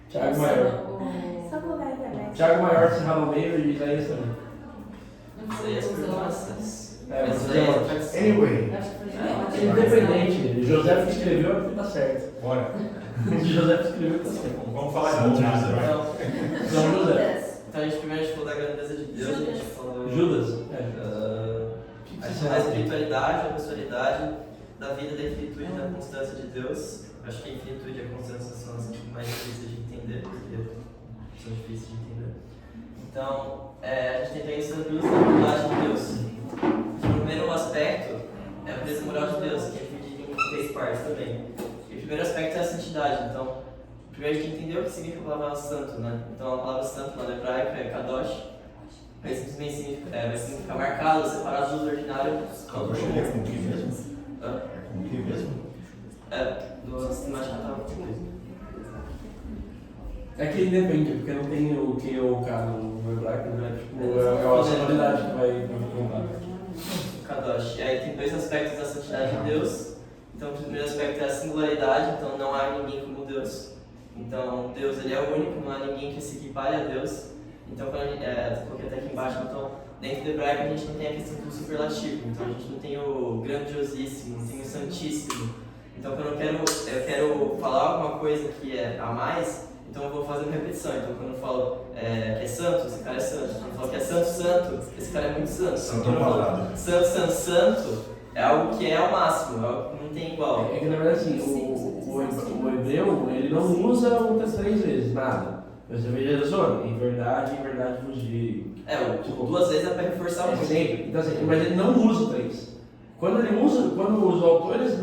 Tiago Maior. Só colocar na internet. Tiago Maior cerrado ao meio e Isaías também. Não Isso aí é foi super o massas. É, Mas mas isso aí é é tradição. Anyway, Acho que foi É independente. José que escreveu é porque tá certo. Bora. José que escreveu tá certo. Vamos falar Santo de José. vai. São José. Então a gente primeiro falou da grandeza de Deus, a gente falou Judas. a espiritualidade, a pessoalidade, da vida, da infinitude e da constância de Deus. Acho que a infinitude e a constância são as mais difíceis de entender, porque são difíceis de entender. Então, a gente tem isso na bondade de Deus. O primeiro aspecto é a pureza moral de Deus, que é dividido em 3 partes também. E o primeiro aspecto é a santidade. Então, primeiro a gente entendeu o que significa a palavra santo, né? Então, a palavra santo lá no hebraico é kadosh. Vai simplesmente vai significar marcado, separado do ordinário. Kadosh é com o que mesmo? Hã? É com o que mesmo? Do sistemático natal. É que depende, porque não tem o que ou o K no hebraico, né? Tipo, é a sonoridade que vai contar. Kadosh. E aí tem 2 aspectos da santidade de Deus. Então, o primeiro aspecto é a singularidade, então não há ninguém como Deus. Então, Deus ele é o único, não há ninguém que se equipare a Deus. Então, quando a gente, coloquei até aqui embaixo, então, dentro do hebraico a gente não tem a questão do superlativo. Então, a gente não tem o grandiosíssimo, não tem o santíssimo. Então, quando eu quero falar alguma coisa que é a mais, então eu vou fazer uma repetição. Então, quando eu falo que é santo, esse cara é santo. Quando eu falo que é santo, santo, esse cara é muito santo. Santo Quando eu ao falo quadrado. santo, santo, santo, é algo que é ao máximo, é algo que não tem igual. É que na verdade assim, o hebreu, ele não usa muitas 3 vezes, nada. Você vê Jesus, em verdade vos digo. Tipo, 2 vezes é para reforçar o sempre. Então, assim, mas ele não usa o 3. Quando os autores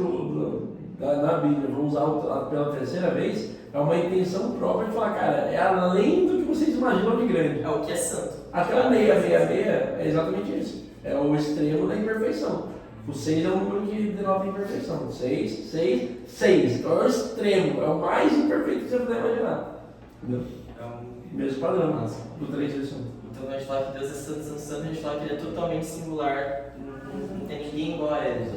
na Bíblia vão usar pela 3ª vez, é uma intenção própria de falar, cara, é além do que vocês imaginam de grande. É o que é santo. Até o 666 é exatamente isso. É o extremo da imperfeição. O 6 é um número que denota imperfeição. 6. Então é o extremo, é o mais imperfeito que você puder imaginar. Entendeu? É um Mesmo padrão do 3 vezes 1. Então, quando a gente fala que Deus é santo, santo, santo, a gente fala que ele é totalmente singular, não tem ninguém igual a ele.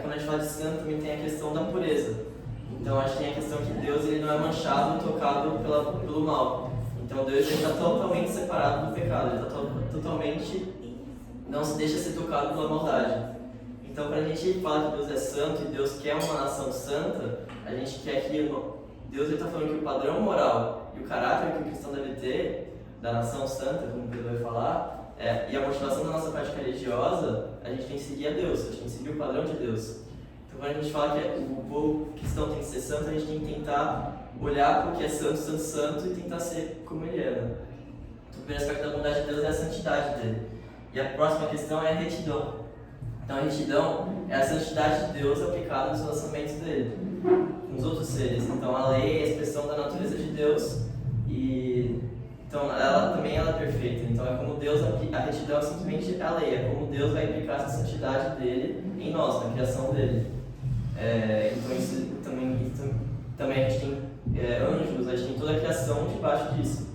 Quando a gente fala de santo, também tem a questão da pureza. Então, a gente tem a questão que Deus ele não é manchado, tocado pelo mal. Então, Deus está totalmente separado do pecado, ele está totalmente, não se deixa ser tocado pela maldade. Então, para a gente falar que Deus é santo e Deus quer uma nação santa, a gente quer que Deus está falando que o padrão moral e o caráter que o cristão deve ter da nação santa, como Pedro vai falar, e a motivação da nossa prática religiosa, a gente tem que seguir a Deus, a gente tem que seguir o padrão de Deus. Então, quando a gente fala que o povo cristão tem que ser santo, a gente tem que tentar olhar para o que é santo, santo, santo e tentar ser como ele é. Né? Então, o primeiro aspecto da bondade de Deus é a santidade dele. E a próxima questão é a retidão. Então, a retidão é a santidade de Deus aplicada nos relacionamentos dele com os outros seres. Então, a lei é a expressão da natureza de Deus e então ela também é perfeita. Então, é como Deus, a retidão é simplesmente a lei, é como Deus vai aplicar essa santidade dele em nós, na criação dele. Então, isso também a gente tem anjos, a gente tem toda a criação debaixo disso.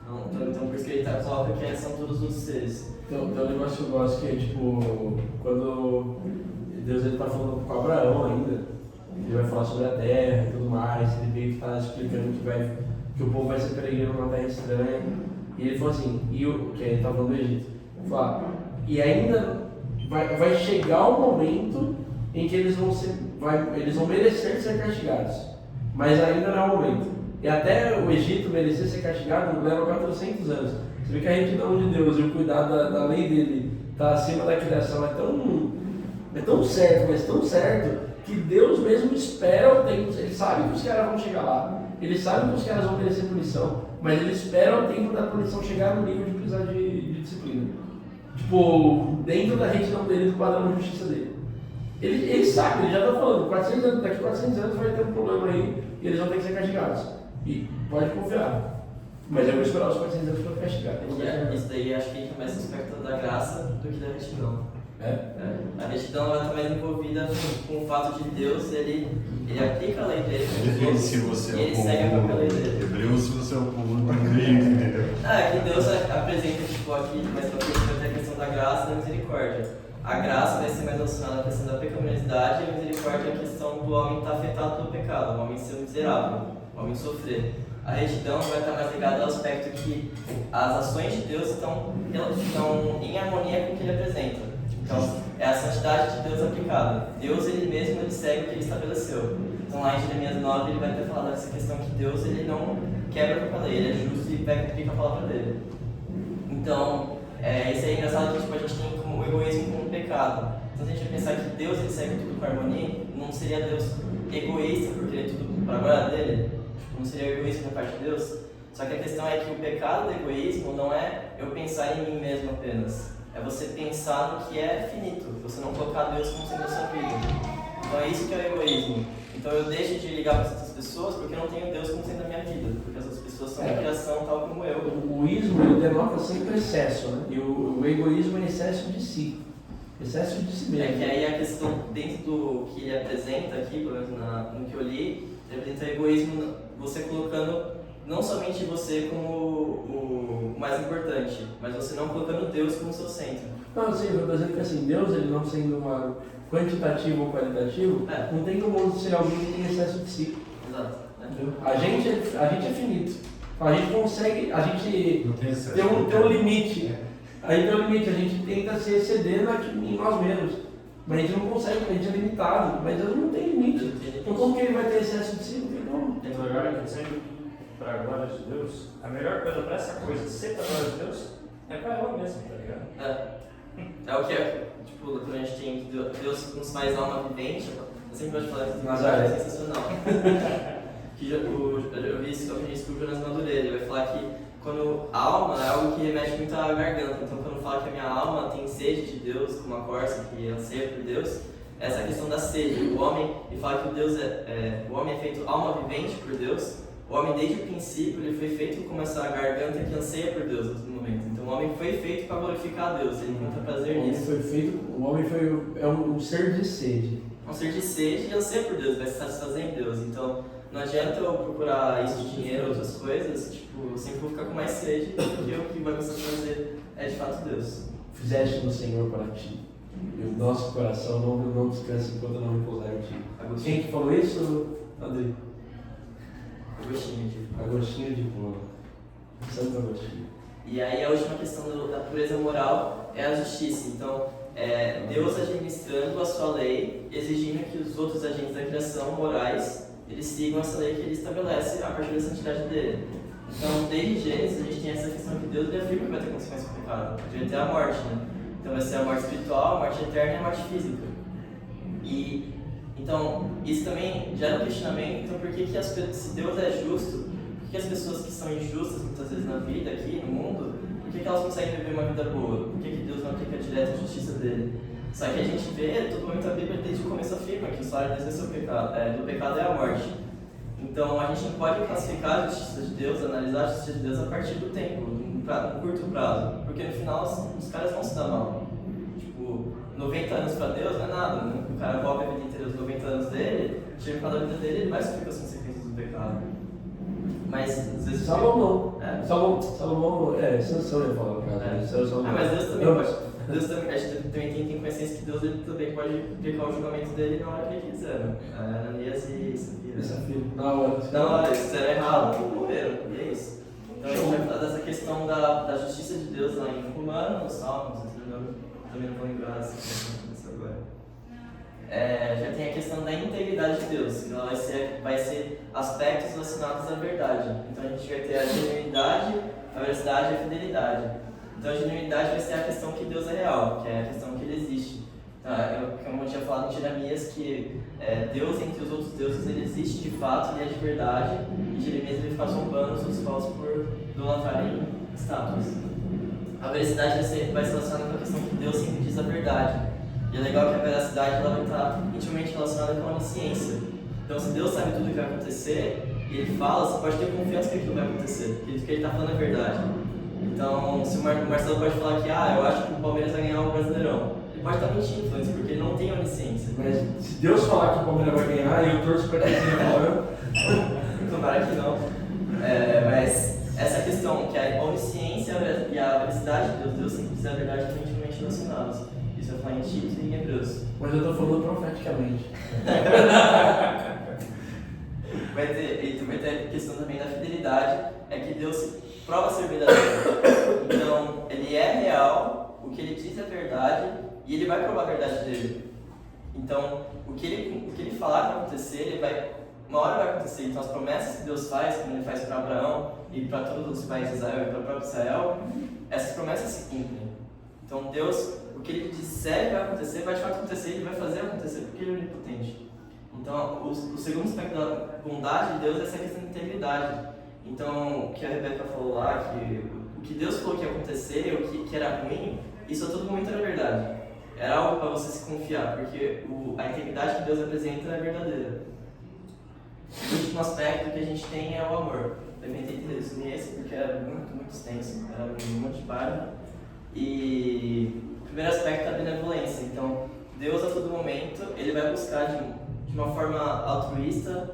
Então por isso que ele coloca que são todos os seres. Então, tem um negócio que eu gosto que é tipo, quando Deus está falando com Abraão ainda, ele vai falar sobre a terra e tudo mais, ele meio que está explicando que o povo vai ser peregrino numa terra estranha. E ele falou assim, que ele está falando do Egito, e ainda vai chegar o momento em que eles vão merecer ser castigados, mas ainda não é o momento. E até o Egito merecer ser castigado leva 400 anos. Você vê que a retidão de Deus e o cuidado da lei dele está acima da criação. É tão certo, mas tão certo, que Deus mesmo espera o tempo. Ele sabe que os caras vão chegar lá. Ele sabe que os caras vão merecer punição. Mas ele espera o tempo da punição chegar no nível de precisar de disciplina. Tipo, dentro da retidão dele, do padrão de justiça dele. Ele sabe, ele já está falando, 400 anos, daqui a 400 anos vai ter um problema aí e eles vão ter que ser castigados. E pode confiar. Mas eu vou esperar os 400 anos para castigar. Isso daí acho que entra mais no aspecto da graça do que da retidão. A retidão ela está mais envolvida com o fato de Deus, ele aplica a lei dele. Se você e ele segue a própria lei dele. Hebreu, se você é o povo do jeito, entendeu? É que Deus apresenta, tipo, aqui, mas pra frente a questão da graça e da misericórdia. A graça vai ser mais relacionada à questão da pecaminosidade e a misericórdia é a questão do homem estar afetado pelo pecado, o homem ser miserável, o homem sofrer. A retidão vai estar mais ligada ao aspecto que as ações de Deus estão em harmonia com o que ele apresenta. Então, é a santidade de Deus aplicada. Deus, ele mesmo, ele segue o que ele estabeleceu. Então, lá em Jeremias 9, ele vai ter falado dessa questão que Deus, ele não quebra com a lei, ele é justo e vai cumprir com a palavra dele. Então, isso aí é engraçado que tipo, a gente tem como o egoísmo como um pecado. Então, se a gente pensar que Deus, ele segue tudo com harmonia, não seria Deus egoísta por querer tudo para a glória dele? Tipo, não seria egoísmo da parte de Deus? Só que a questão é que o pecado do egoísmo não é eu pensar em mim mesmo apenas. É você pensar no que é finito, você não colocar Deus como sendo a sua vida. Então é isso que é o egoísmo. Então eu deixo de ligar para outras pessoas porque eu não tenho Deus como sendo a minha vida, porque as outras pessoas são uma criação tal como eu. O ismo ele denota sempre excesso, né? E o egoísmo é excesso de si. Excesso de si mesmo. É que aí a questão dentro do que ele apresenta aqui, pelo menos no que eu li, ele apresenta o egoísmo você colocando não somente você como o mais importante, mas você não colocando Deus como seu centro. Não, sim, eu estou dizendo que assim, Deus, ele não sendo uma quantitativo ou qualitativo, não tem como ser alguém que tem excesso de si. Exato. A gente é finito. A gente consegue, a gente tem um limite. Aí tem um limite, a gente tenta se exceder em nós mesmos. Mas a gente não consegue, a gente é limitado. Mas Deus não tem limite. Então como que ele vai ter excesso de si? Não tem como. Tem lugar que sempre para a glória de Deus, a melhor coisa para essa coisa ser para a glória de Deus é para ela mesma, tá ligado? É o que é, tipo, quando a gente tem que Deus nos faz alma vivente, eu sempre gosto de falar isso, Nazaré. é sensacional. Que eu vi isso, eu aprendi isso com o Jonas Madureira, ele vai falar que quando a alma é algo que remete muito à garganta, então quando eu falo que a minha alma tem sede de Deus, como a corça que anseia por Deus, essa questão da sede, o homem, e fala que o homem é feito alma vivente por Deus. O homem, desde o princípio, ele foi feito como essa garganta que anseia por Deus no momento. Então, o homem foi feito para glorificar a Deus, ele encontra prazer nisso. O homem é um ser de sede. É um ser de sede e anseia por Deus, vai se satisfazer em Deus. Então, não adianta eu procurar isso, dinheiro, outras coisas, tipo, eu sempre vou ficar com mais sede, porque o que vai me satisfazer é de fato Deus. Fizeste no Senhor para ti, e o nosso coração não descansa enquanto não repousar em ti. Quem que falou isso, André? Agostinho de Hipona. Santo Agostinho. E aí a última questão da pureza moral é a justiça. Então, Deus administrando a sua lei, exigindo que os outros agentes da criação morais, eles sigam essa lei que ele estabelece a partir da santidade dele. Então, desde Gênesis, a gente tem essa questão que Deus afirma que vai ter consequência do pecado. Vai ter a morte, né? Então vai ser a morte espiritual, a morte eterna e a morte física. Então, isso também gera um questionamento, então por que se Deus é justo, por que as pessoas que são injustas muitas vezes na vida, aqui no mundo, por que elas conseguem viver uma vida boa? Por que Deus não aplica direto a justiça dele? Só que a gente vê, todo momento a Bíblia desde o começo afirma que o salário de Deus é o pecado, do pecado é a morte. Então a gente não pode classificar a justiça de Deus, analisar a justiça de Deus a partir do tempo, no curto prazo, porque no final os caras vão se dar mal. 90 anos para Deus não é nada, né? O cara volta a vida inteira, os 90 anos dele, chega para a vida dele, ele vai sofrer com as consequências do pecado. Mas às vezes. Salomão. Salomão, Sansão ia falar, cara. Mas Deus também pode. Deus também, a gente também tem consciência que Deus ele também pode aplicar o julgamento dele na hora que ele quiser. Né? Ananias e Safira. Na hora. Eles fizeram errado e morreram. E é isso. Então a gente vai falar dessa questão da justiça de Deus lá em Romanos, Salmos, entendeu? Também não vou lembrar dessa agora. já tem a questão da integridade de Deus, que ela vai ser aspectos relacionados à verdade. Então a gente vai ter a genuinidade, a veracidade e a fidelidade. Então a genuinidade vai ser a questão que Deus é real, que é a questão que ele existe. Como eu tinha falado em Jeremias, que Deus entre os outros deuses, ele existe de fato, ele é de verdade, e Jeremias ele fica zombando os outros falsos por idolatrarem estátuas. A veracidade vai se relacionar com a questão que Deus sempre diz a verdade. E é legal que a veracidade ela vai estar intimamente relacionada com a onisciência. Então, se Deus sabe tudo o que vai acontecer, e ele fala, você pode ter confiança que aquilo vai acontecer, porque o que ele está falando é verdade. Então, se o Marcelo pode falar que eu acho que o Palmeiras vai ganhar o Brasileirão, ele pode estar mentindo, porque ele não tem onisciência. Mas se Deus falar que o Palmeiras vai ganhar, eu torço para que ele ganhe. Tomara que não. Mas essa questão, que a onisciência e a veracidade de Deus sempre diz a verdade, estão intimamente relacionados. Isso vai falar em Tito e em Hebreus. Mas eu estou falando profeticamente. Vai ter a questão também da fidelidade, é que Deus prova ser verdadeiro. Então, ele é real, o que ele diz é verdade, e ele vai provar a verdade dele. Então, o que ele falar que vai acontecer, uma hora vai acontecer. Então, as promessas que Deus faz, como ele faz para Abraão e para todos os países de Israel e para o próprio Israel, essas promessas se cumprem. Então, Deus, o que ele disser que vai acontecer, vai de fato acontecer, ele vai fazer acontecer porque ele é onipotente. Então, o segundo aspecto da bondade de Deus é essa questão de integridade. Então, o que a Rebeca falou lá, que o que Deus falou que ia acontecer, o que era ruim, isso a todo momento era verdade. Era algo para você se confiar, porque a integridade que Deus apresenta é verdadeira. O último aspecto que a gente tem é o amor. Eu tentei resumir esse porque era muito extenso, era um monte de página. E o primeiro aspecto é a benevolência. Então, Deus a todo momento, ele vai buscar de uma forma altruísta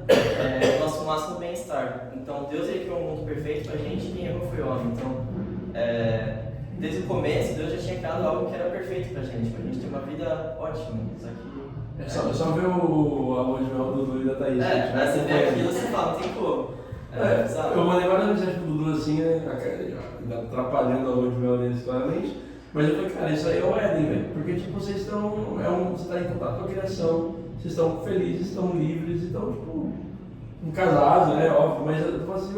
o nosso máximo bem-estar. Então, Deus ele criou um mundo perfeito pra gente e quem errou foi o homem. Então, desde o começo, Deus já tinha criado algo que era perfeito pra gente ter uma vida ótima. Só que É só ver a lua de mel do Dudu e da Thaís. Aí você vê aquilo e você fala, não tem como. Eu mandei várias mensagens pro Dudu assim, né? Atrapalhando a lua de mel deles claramente. Mas eu falei, cara, isso aí é o Éden, velho. Porque tipo, vocês estão. Você está em contato com a criação, vocês estão felizes, estão livres, estão, tipo, casados, né? Óbvio. Mas eu falo assim,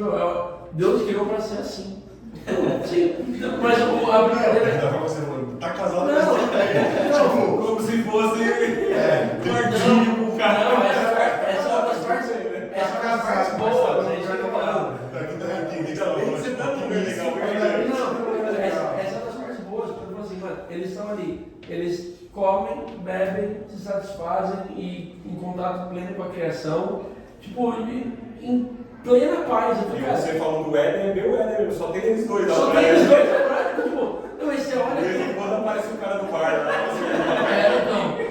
Deus criou pra ser assim. Sim, mas a brincadeira. Tá casado, Não, Como se fosse. Guardinho com o cara. Essa é uma das partes boas, né? Isso que eu tô falando. Você tá no meio legal. Não, essa é uma das partes boas, porque tipo assim, mano, eles estão ali, eles comem, bebem, se satisfazem e em contato pleno com a criação, tipo, em plena paz. E você falou do Éden, é meu Éden, só tem eles dois lá. Só tem eles dois atrás, tipo, não, mas você olha. De vez em quando aparece o cara do bar lá.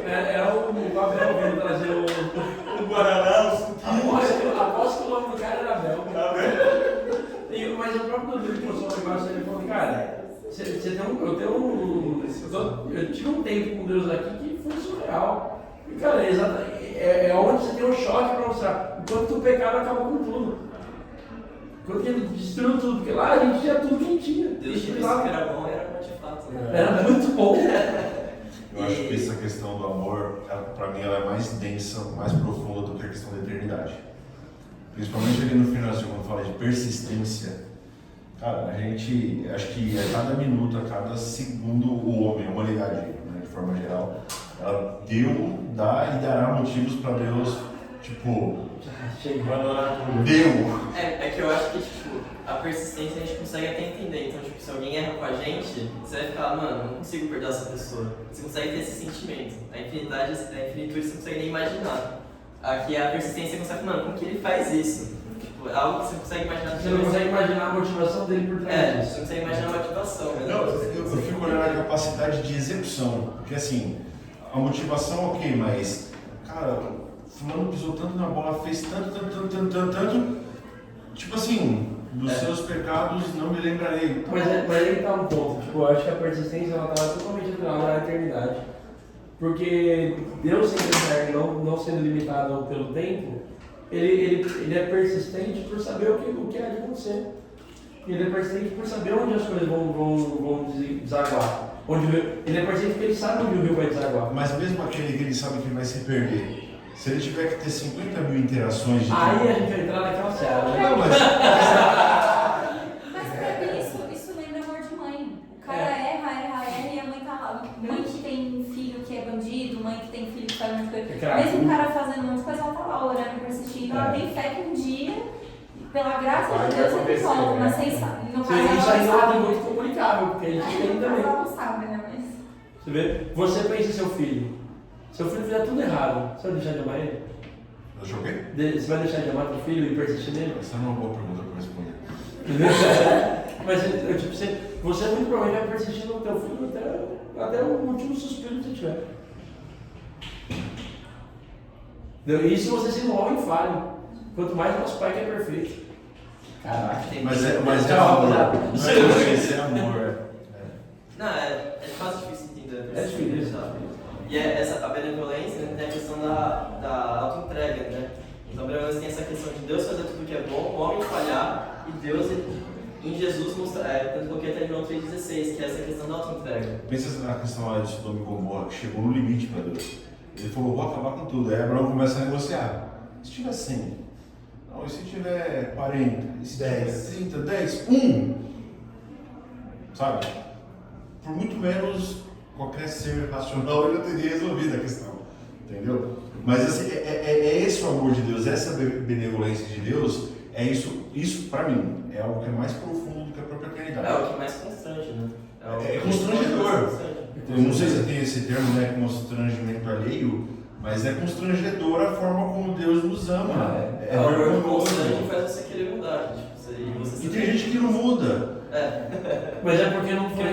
Era o Abel vindo trazer o Guaraná, o suquinho. Aposto que o nome do cara era Abel. Mas o próprio Dudu que trouxe um negócio, ele falou, cara, eu tive um tempo com Deus aqui que foi surreal. E, cara, é onde você tem um choque pra mostrar o quanto o pecado acabou com tudo. Quanto que ele destruiu tudo, porque lá a gente tinha tudo que a gente tinha. Deus disse que era bom, era bom de fato. Era muito bom. Eu acho que essa questão do amor, pra mim, ela é mais densa, mais profunda do que a questão da eternidade. Principalmente ali no finalzinho, quando fala de persistência. Cara, a gente, acho que a cada minuto, a cada segundo, o homem, a humanidade, né, de forma geral, ela dá e dará motivos para Deus, tipo, deu. É que eu acho que, tipo, a persistência a gente consegue até entender. Então, tipo, se alguém erra com a gente, você vai ficar, mano, não consigo perdoar essa pessoa. Você consegue ter esse sentimento. A infinitude você não consegue nem imaginar. Aqui a persistência você consegue, mano, como que ele faz isso? Tipo, é algo que você consegue imaginar. Você não consegue imaginar a motivação dele por trás disso. Você não consegue imaginar a motivação. Não, eu fico olhando a capacidade de execução. Porque assim, a motivação ok, mas, cara, fulano pisou tanto na bola, fez tanto. Tipo assim, dos seus pecados não me lembrarei. Mas aí tá um ponto. Tipo, eu acho que a persistência ela tá totalmente atrelada à eternidade. Porque Deus sendo eterno, não sendo limitado pelo tempo, ele é persistente por saber o que há de acontecer. Ele é persistente por saber onde as coisas vão desaguar. onde o rio, ele é parecido porque ele sabe onde o rio vai desaguar. Mas mesmo aquele que ele sabe que ele vai se perder, se ele tiver que ter 50 mil interações de... Aí a gente vai entrar naquela seara, né? Não, mas... Mas pra mim isso lembra amor de mãe. O cara erra e a mãe tá lá. Mãe que tem filho que é bandido, mãe que tem filho que faz um monte de coisa. Mesmo o cara fazendo um monte de coisa, ela tá lá orando, persistindo. Ela tem fé que um dia, pela graça de Deus, ele volta. Mas sem saber. No caso, Isso aí não é ela muito comunicável, porque a gente tem não também. sabe. Ela não sabe, né? Mas... Você vê? Você pensa em seu filho. Seu filho fizer tudo errado, você vai deixar de amar ele? Deixa eu ver? Você vai deixar de amar teu filho e persistir nele? Essa não é uma boa pergunta para responder. Mas eu, tipo, você muito provavelmente vai persistir no teu filho até o último suspiro que você tiver. Isso você sendo um homem falho. Quanto mais nosso pai que é perfeito. Caraca, tem Mas é amor. Não é isso, é amor. Não, é fácil difícil entender. É difícil. E a benevolência, né, tem a questão da auto-entrega, né? Então, pelo menos tem essa questão de Deus fazer tudo que é bom, o homem falhar, e Deus, em Jesus, mostrar, tanto que até em João 3,16, que é essa questão da auto-entrega. Pensa na questão lá de Sodoma e Gomorra, que chegou no limite para Deus. Ele falou, vou acabar com tudo. Aí Abraão começa a negociar. E se tiver 100? Não, e se tiver 40? E se tiver 30? 10? 1? Sabe? Por muito menos qualquer ser racional ele já teria resolvido a questão. Entendeu? Mas assim, é esse o amor de Deus, essa benevolência de Deus, é isso para mim, é algo que é mais profundo do que a própria eternidade. É o que mais constrange, né? É constrangedor. Eu não sei se tem esse termo, né, constrangimento alheio, mas é constrangedor a forma como Deus nos ama. É o amor constrange que faz você querer mudar. Tipo, e tem gente que não muda. Mas é porque não foi.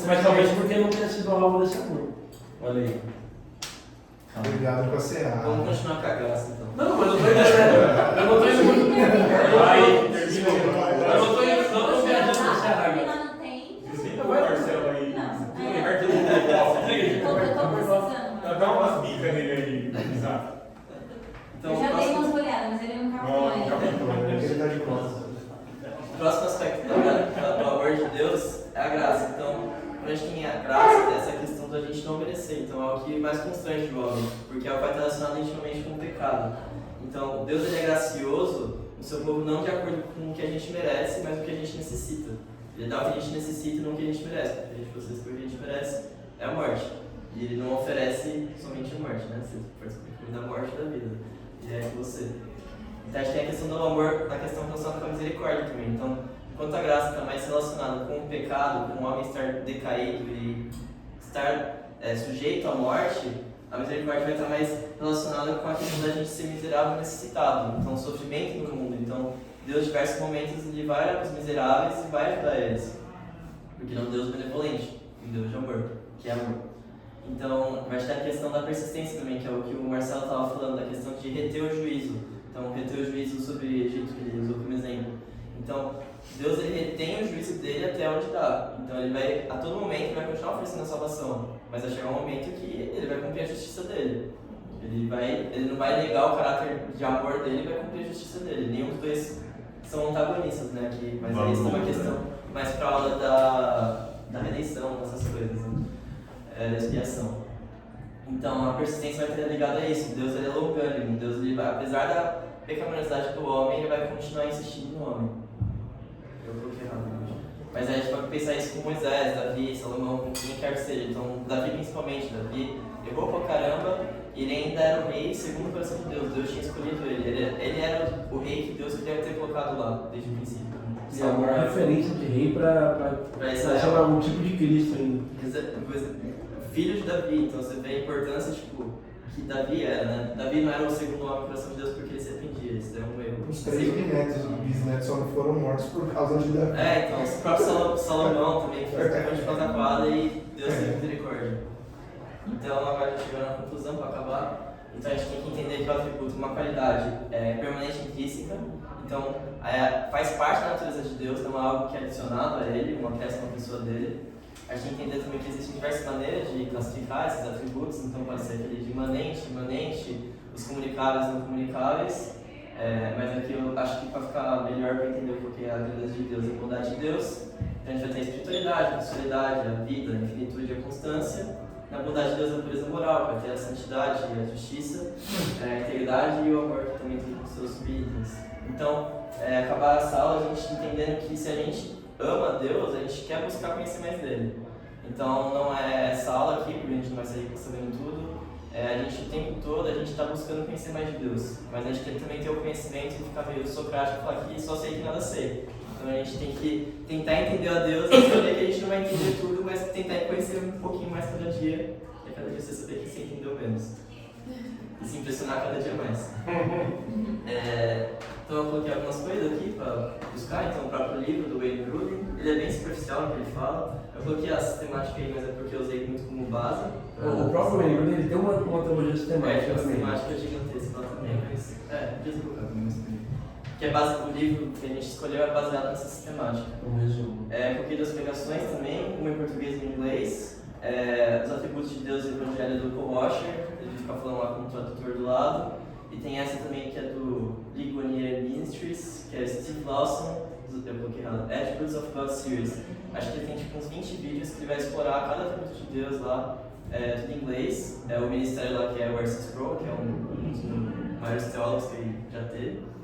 Mas talvez porque não tenha sido alvo desse amor. Olha aí. Obrigado com a CA. Vamos continuar com a graça, então. Não, mas eu tô indo. Eu não tô indo muito. Eu não tô viajando pra Serra agora. Não tem. Desliga o Marcelo aí. Eu tô precisando. Dá umas bicas nele aí, exato. Então, Eu já dei umas olhadas, mas ele não captou ainda. Ele tá de costas. O próximo aspecto do amor de Deus é a graça. Então, quando a gente tem a graça, tem essa questão da gente não merecer. Então, é o que mais constrange o homem, porque é o que vai estar relacionado intimamente com o pecado. Então, Deus ele é gracioso no seu povo não de acordo com o que a gente merece, mas o que a gente necessita. Ele dá o que a gente necessita e não o que a gente merece. Porque a gente precisa o que a gente merece é a morte. E ele não oferece somente a morte, né? Você participa da morte da vida. E é com você. Então a gente tem a questão do amor, a questão relacionada com a misericórdia também. Então, enquanto a graça está mais relacionada com o pecado, com o homem estar decaído e estar sujeito à morte, a misericórdia vai estar mais relacionada com a questão da gente ser miserável e necessitado. Então, o sofrimento no mundo. Então, Deus, em diversos momentos, ele vai para os miseráveis e vai ajudar eles. Porque ele é um Deus benevolente, um Deus de amor, que é amor. Então, vai estar a questão da persistência também, que é o que o Marcelo estava falando, da questão de reter o juízo. Então, reter o juízo sobre o Egito, que ele usou como exemplo. Então, Deus ele retém o juízo dele até onde dá. Então, ele vai, a todo momento, vai continuar oferecendo a salvação. Mas vai chegar um momento que ele vai cumprir a justiça dele. Ele não vai negar o caráter de amor dele e vai cumprir a justiça dele. Nenhum dos dois são antagonistas, né? Mas isso é uma questão mais para a aula da redenção, dessas coisas, né? Da expiação. Então, a persistência vai estar ligada a isso. Deus ele é longânimo. Deus, ele vai, apesar da pecaminosidade do homem, ele vai continuar insistindo no homem. Eu coloquei errado. Mas a gente pode pensar isso com Moisés, Davi, Salomão, com quem quer que seja. Então, Davi principalmente. Davi errou pra caramba e ele ainda era o rei segundo o coração de Deus. Deus tinha escolhido ele. Ele era o rei que Deus queria ter colocado lá, desde o princípio. E é uma referência de rei para chamar um tipo de Cristo ainda. Filho de Davi, então você vê a importância que Davi era, né? Davi não era o segundo homem do coração de Deus porque ele se arrependia, isso é um erro. Os 3 bisnetos só não foram mortos por causa de Davi. Então, o próprio Salomão também fez um monte de pataquada e Deus teve misericórdia. Então, agora a gente chegou na conclusão para acabar. Então, a gente tem que entender que o atributo, uma qualidade permanente e intrínseca. Então, faz parte da natureza de Deus, não é algo que é adicionado a ele, uma acréscimo à pessoa dele. A gente tem que entender também que existem diversas maneiras de classificar esses atributos, então pode ser aquele de imanente, os comunicáveis e não comunicáveis, mas aqui eu acho que para ficar melhor para entender o que é a grandeza de Deus e a bondade de Deus, Então a gente vai ter a espiritualidade, a sensualidade, a vida, a infinitude, a constância. Na bondade de Deus, a pureza moral, vai ter a santidade, a justiça, a integridade e o amor, que também tem os seus subitens. Então, acabar essa aula a gente entendendo que se a gente ama a Deus, a gente quer buscar conhecer mais dele. Então, não é essa aula aqui, porque a gente não vai sair sabendo tudo. A gente, o tempo todo, a gente está buscando conhecer mais de Deus. Mas a gente tem que também ter o conhecimento e ficar meio socrático e falar que só sei que nada sei. Então, a gente tem que tentar entender a Deus e saber que a gente não vai entender tudo, mas tentar conhecer um pouquinho mais cada dia. E cada dia você saber que você entendeu menos. E se impressionar cada dia mais. Então eu coloquei algumas coisas aqui para buscar. Então o próprio livro do Wayne Grudem, ele é bem superficial no que ele fala. Eu coloquei a sistemática aí, mas é porque eu usei muito como base. O próprio Wayne Grudem, ele tem uma teologia sistemática A também. sistemática é gigantesca lá também, mas desculpa, que é base do livro que a gente escolheu é baseado nessa sistemática. Um resumo. Coloquei duas pregações também, uma em português e em inglês. Os atributos de Deus e o Evangelho do Paul Washer, ele fica falando lá com o tradutor do lado. E tem essa também que é do Ligonier Ministries, que é Steve Lawson, eu coloquei errado, Attributes of God Series. Acho que ele tem tipo uns 20 vídeos que ele vai explorar cada atributo de Deus lá, tudo em inglês. O ministério lá que é o R.C. Sproul, que é um dos maiores teólogos que ele já teve.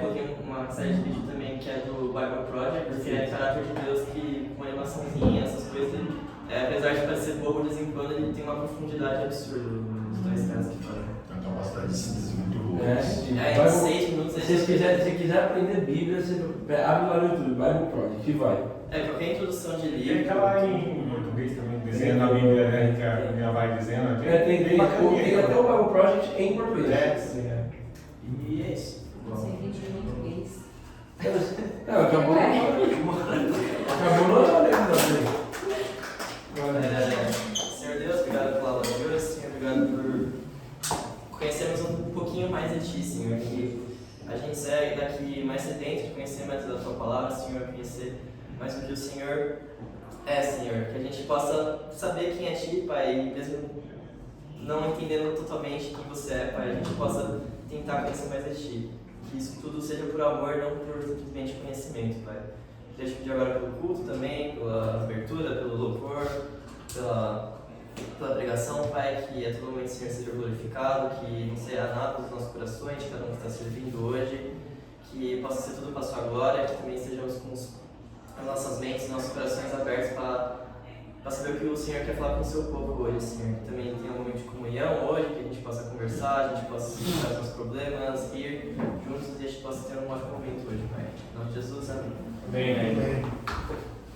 Coloquei uma série de vídeos também que é do Bible Project, que é caráter de Deus que com animaçãozinha, essas coisas, apesar de parecer bobo de vez em quando, ele tem uma profundidade absurda nos dois caras que fazem. Tem uma capacidade de síntese muito boa. Em 6 minutos Se você quiser aprender Bíblia, você abre lá no YouTube, Bible Project, e vai. Qualquer introdução de E livro. aquela em português também, desenhando a Bíblia, né? Que a minha vai dizendo. Tem até o Bible Project em português. Sim, E é isso. Sem vídeo em português. Acabou no Senhor Deus, obrigado pela aula de hoje, Senhor, obrigado por conhecermos um pouquinho mais de Ti, Senhor, que a gente segue daqui mais sedento de conhecer mais da Tua palavra, Senhor, conhecer mais o que o Senhor é, Senhor, que a gente possa saber quem é Ti, Pai, e mesmo não entendendo totalmente quem Você é, Pai, a gente possa tentar conhecer mais de Ti. Que isso tudo seja por amor, não por simplesmente conhecimento, Pai. Queria te pedir agora pelo culto também, pela abertura, pelo louvor, pela pregação, Pai, que a todo momento o Senhor seja glorificado, que não seja nada dos nossos corações, de cada um que está servindo hoje, que possa ser tudo para a Sua glória, que também sejamos com as nossas mentes, nossos corações abertos para saber o que o Senhor quer falar com o Seu povo hoje, Senhor. Que também tenha um momento de comunhão hoje, que a gente possa conversar, a gente possa explicar os nossos problemas, rir juntos e a gente possa ter um ótimo momento hoje, Pai. Em nome de Jesus, amém. Amém. Amém.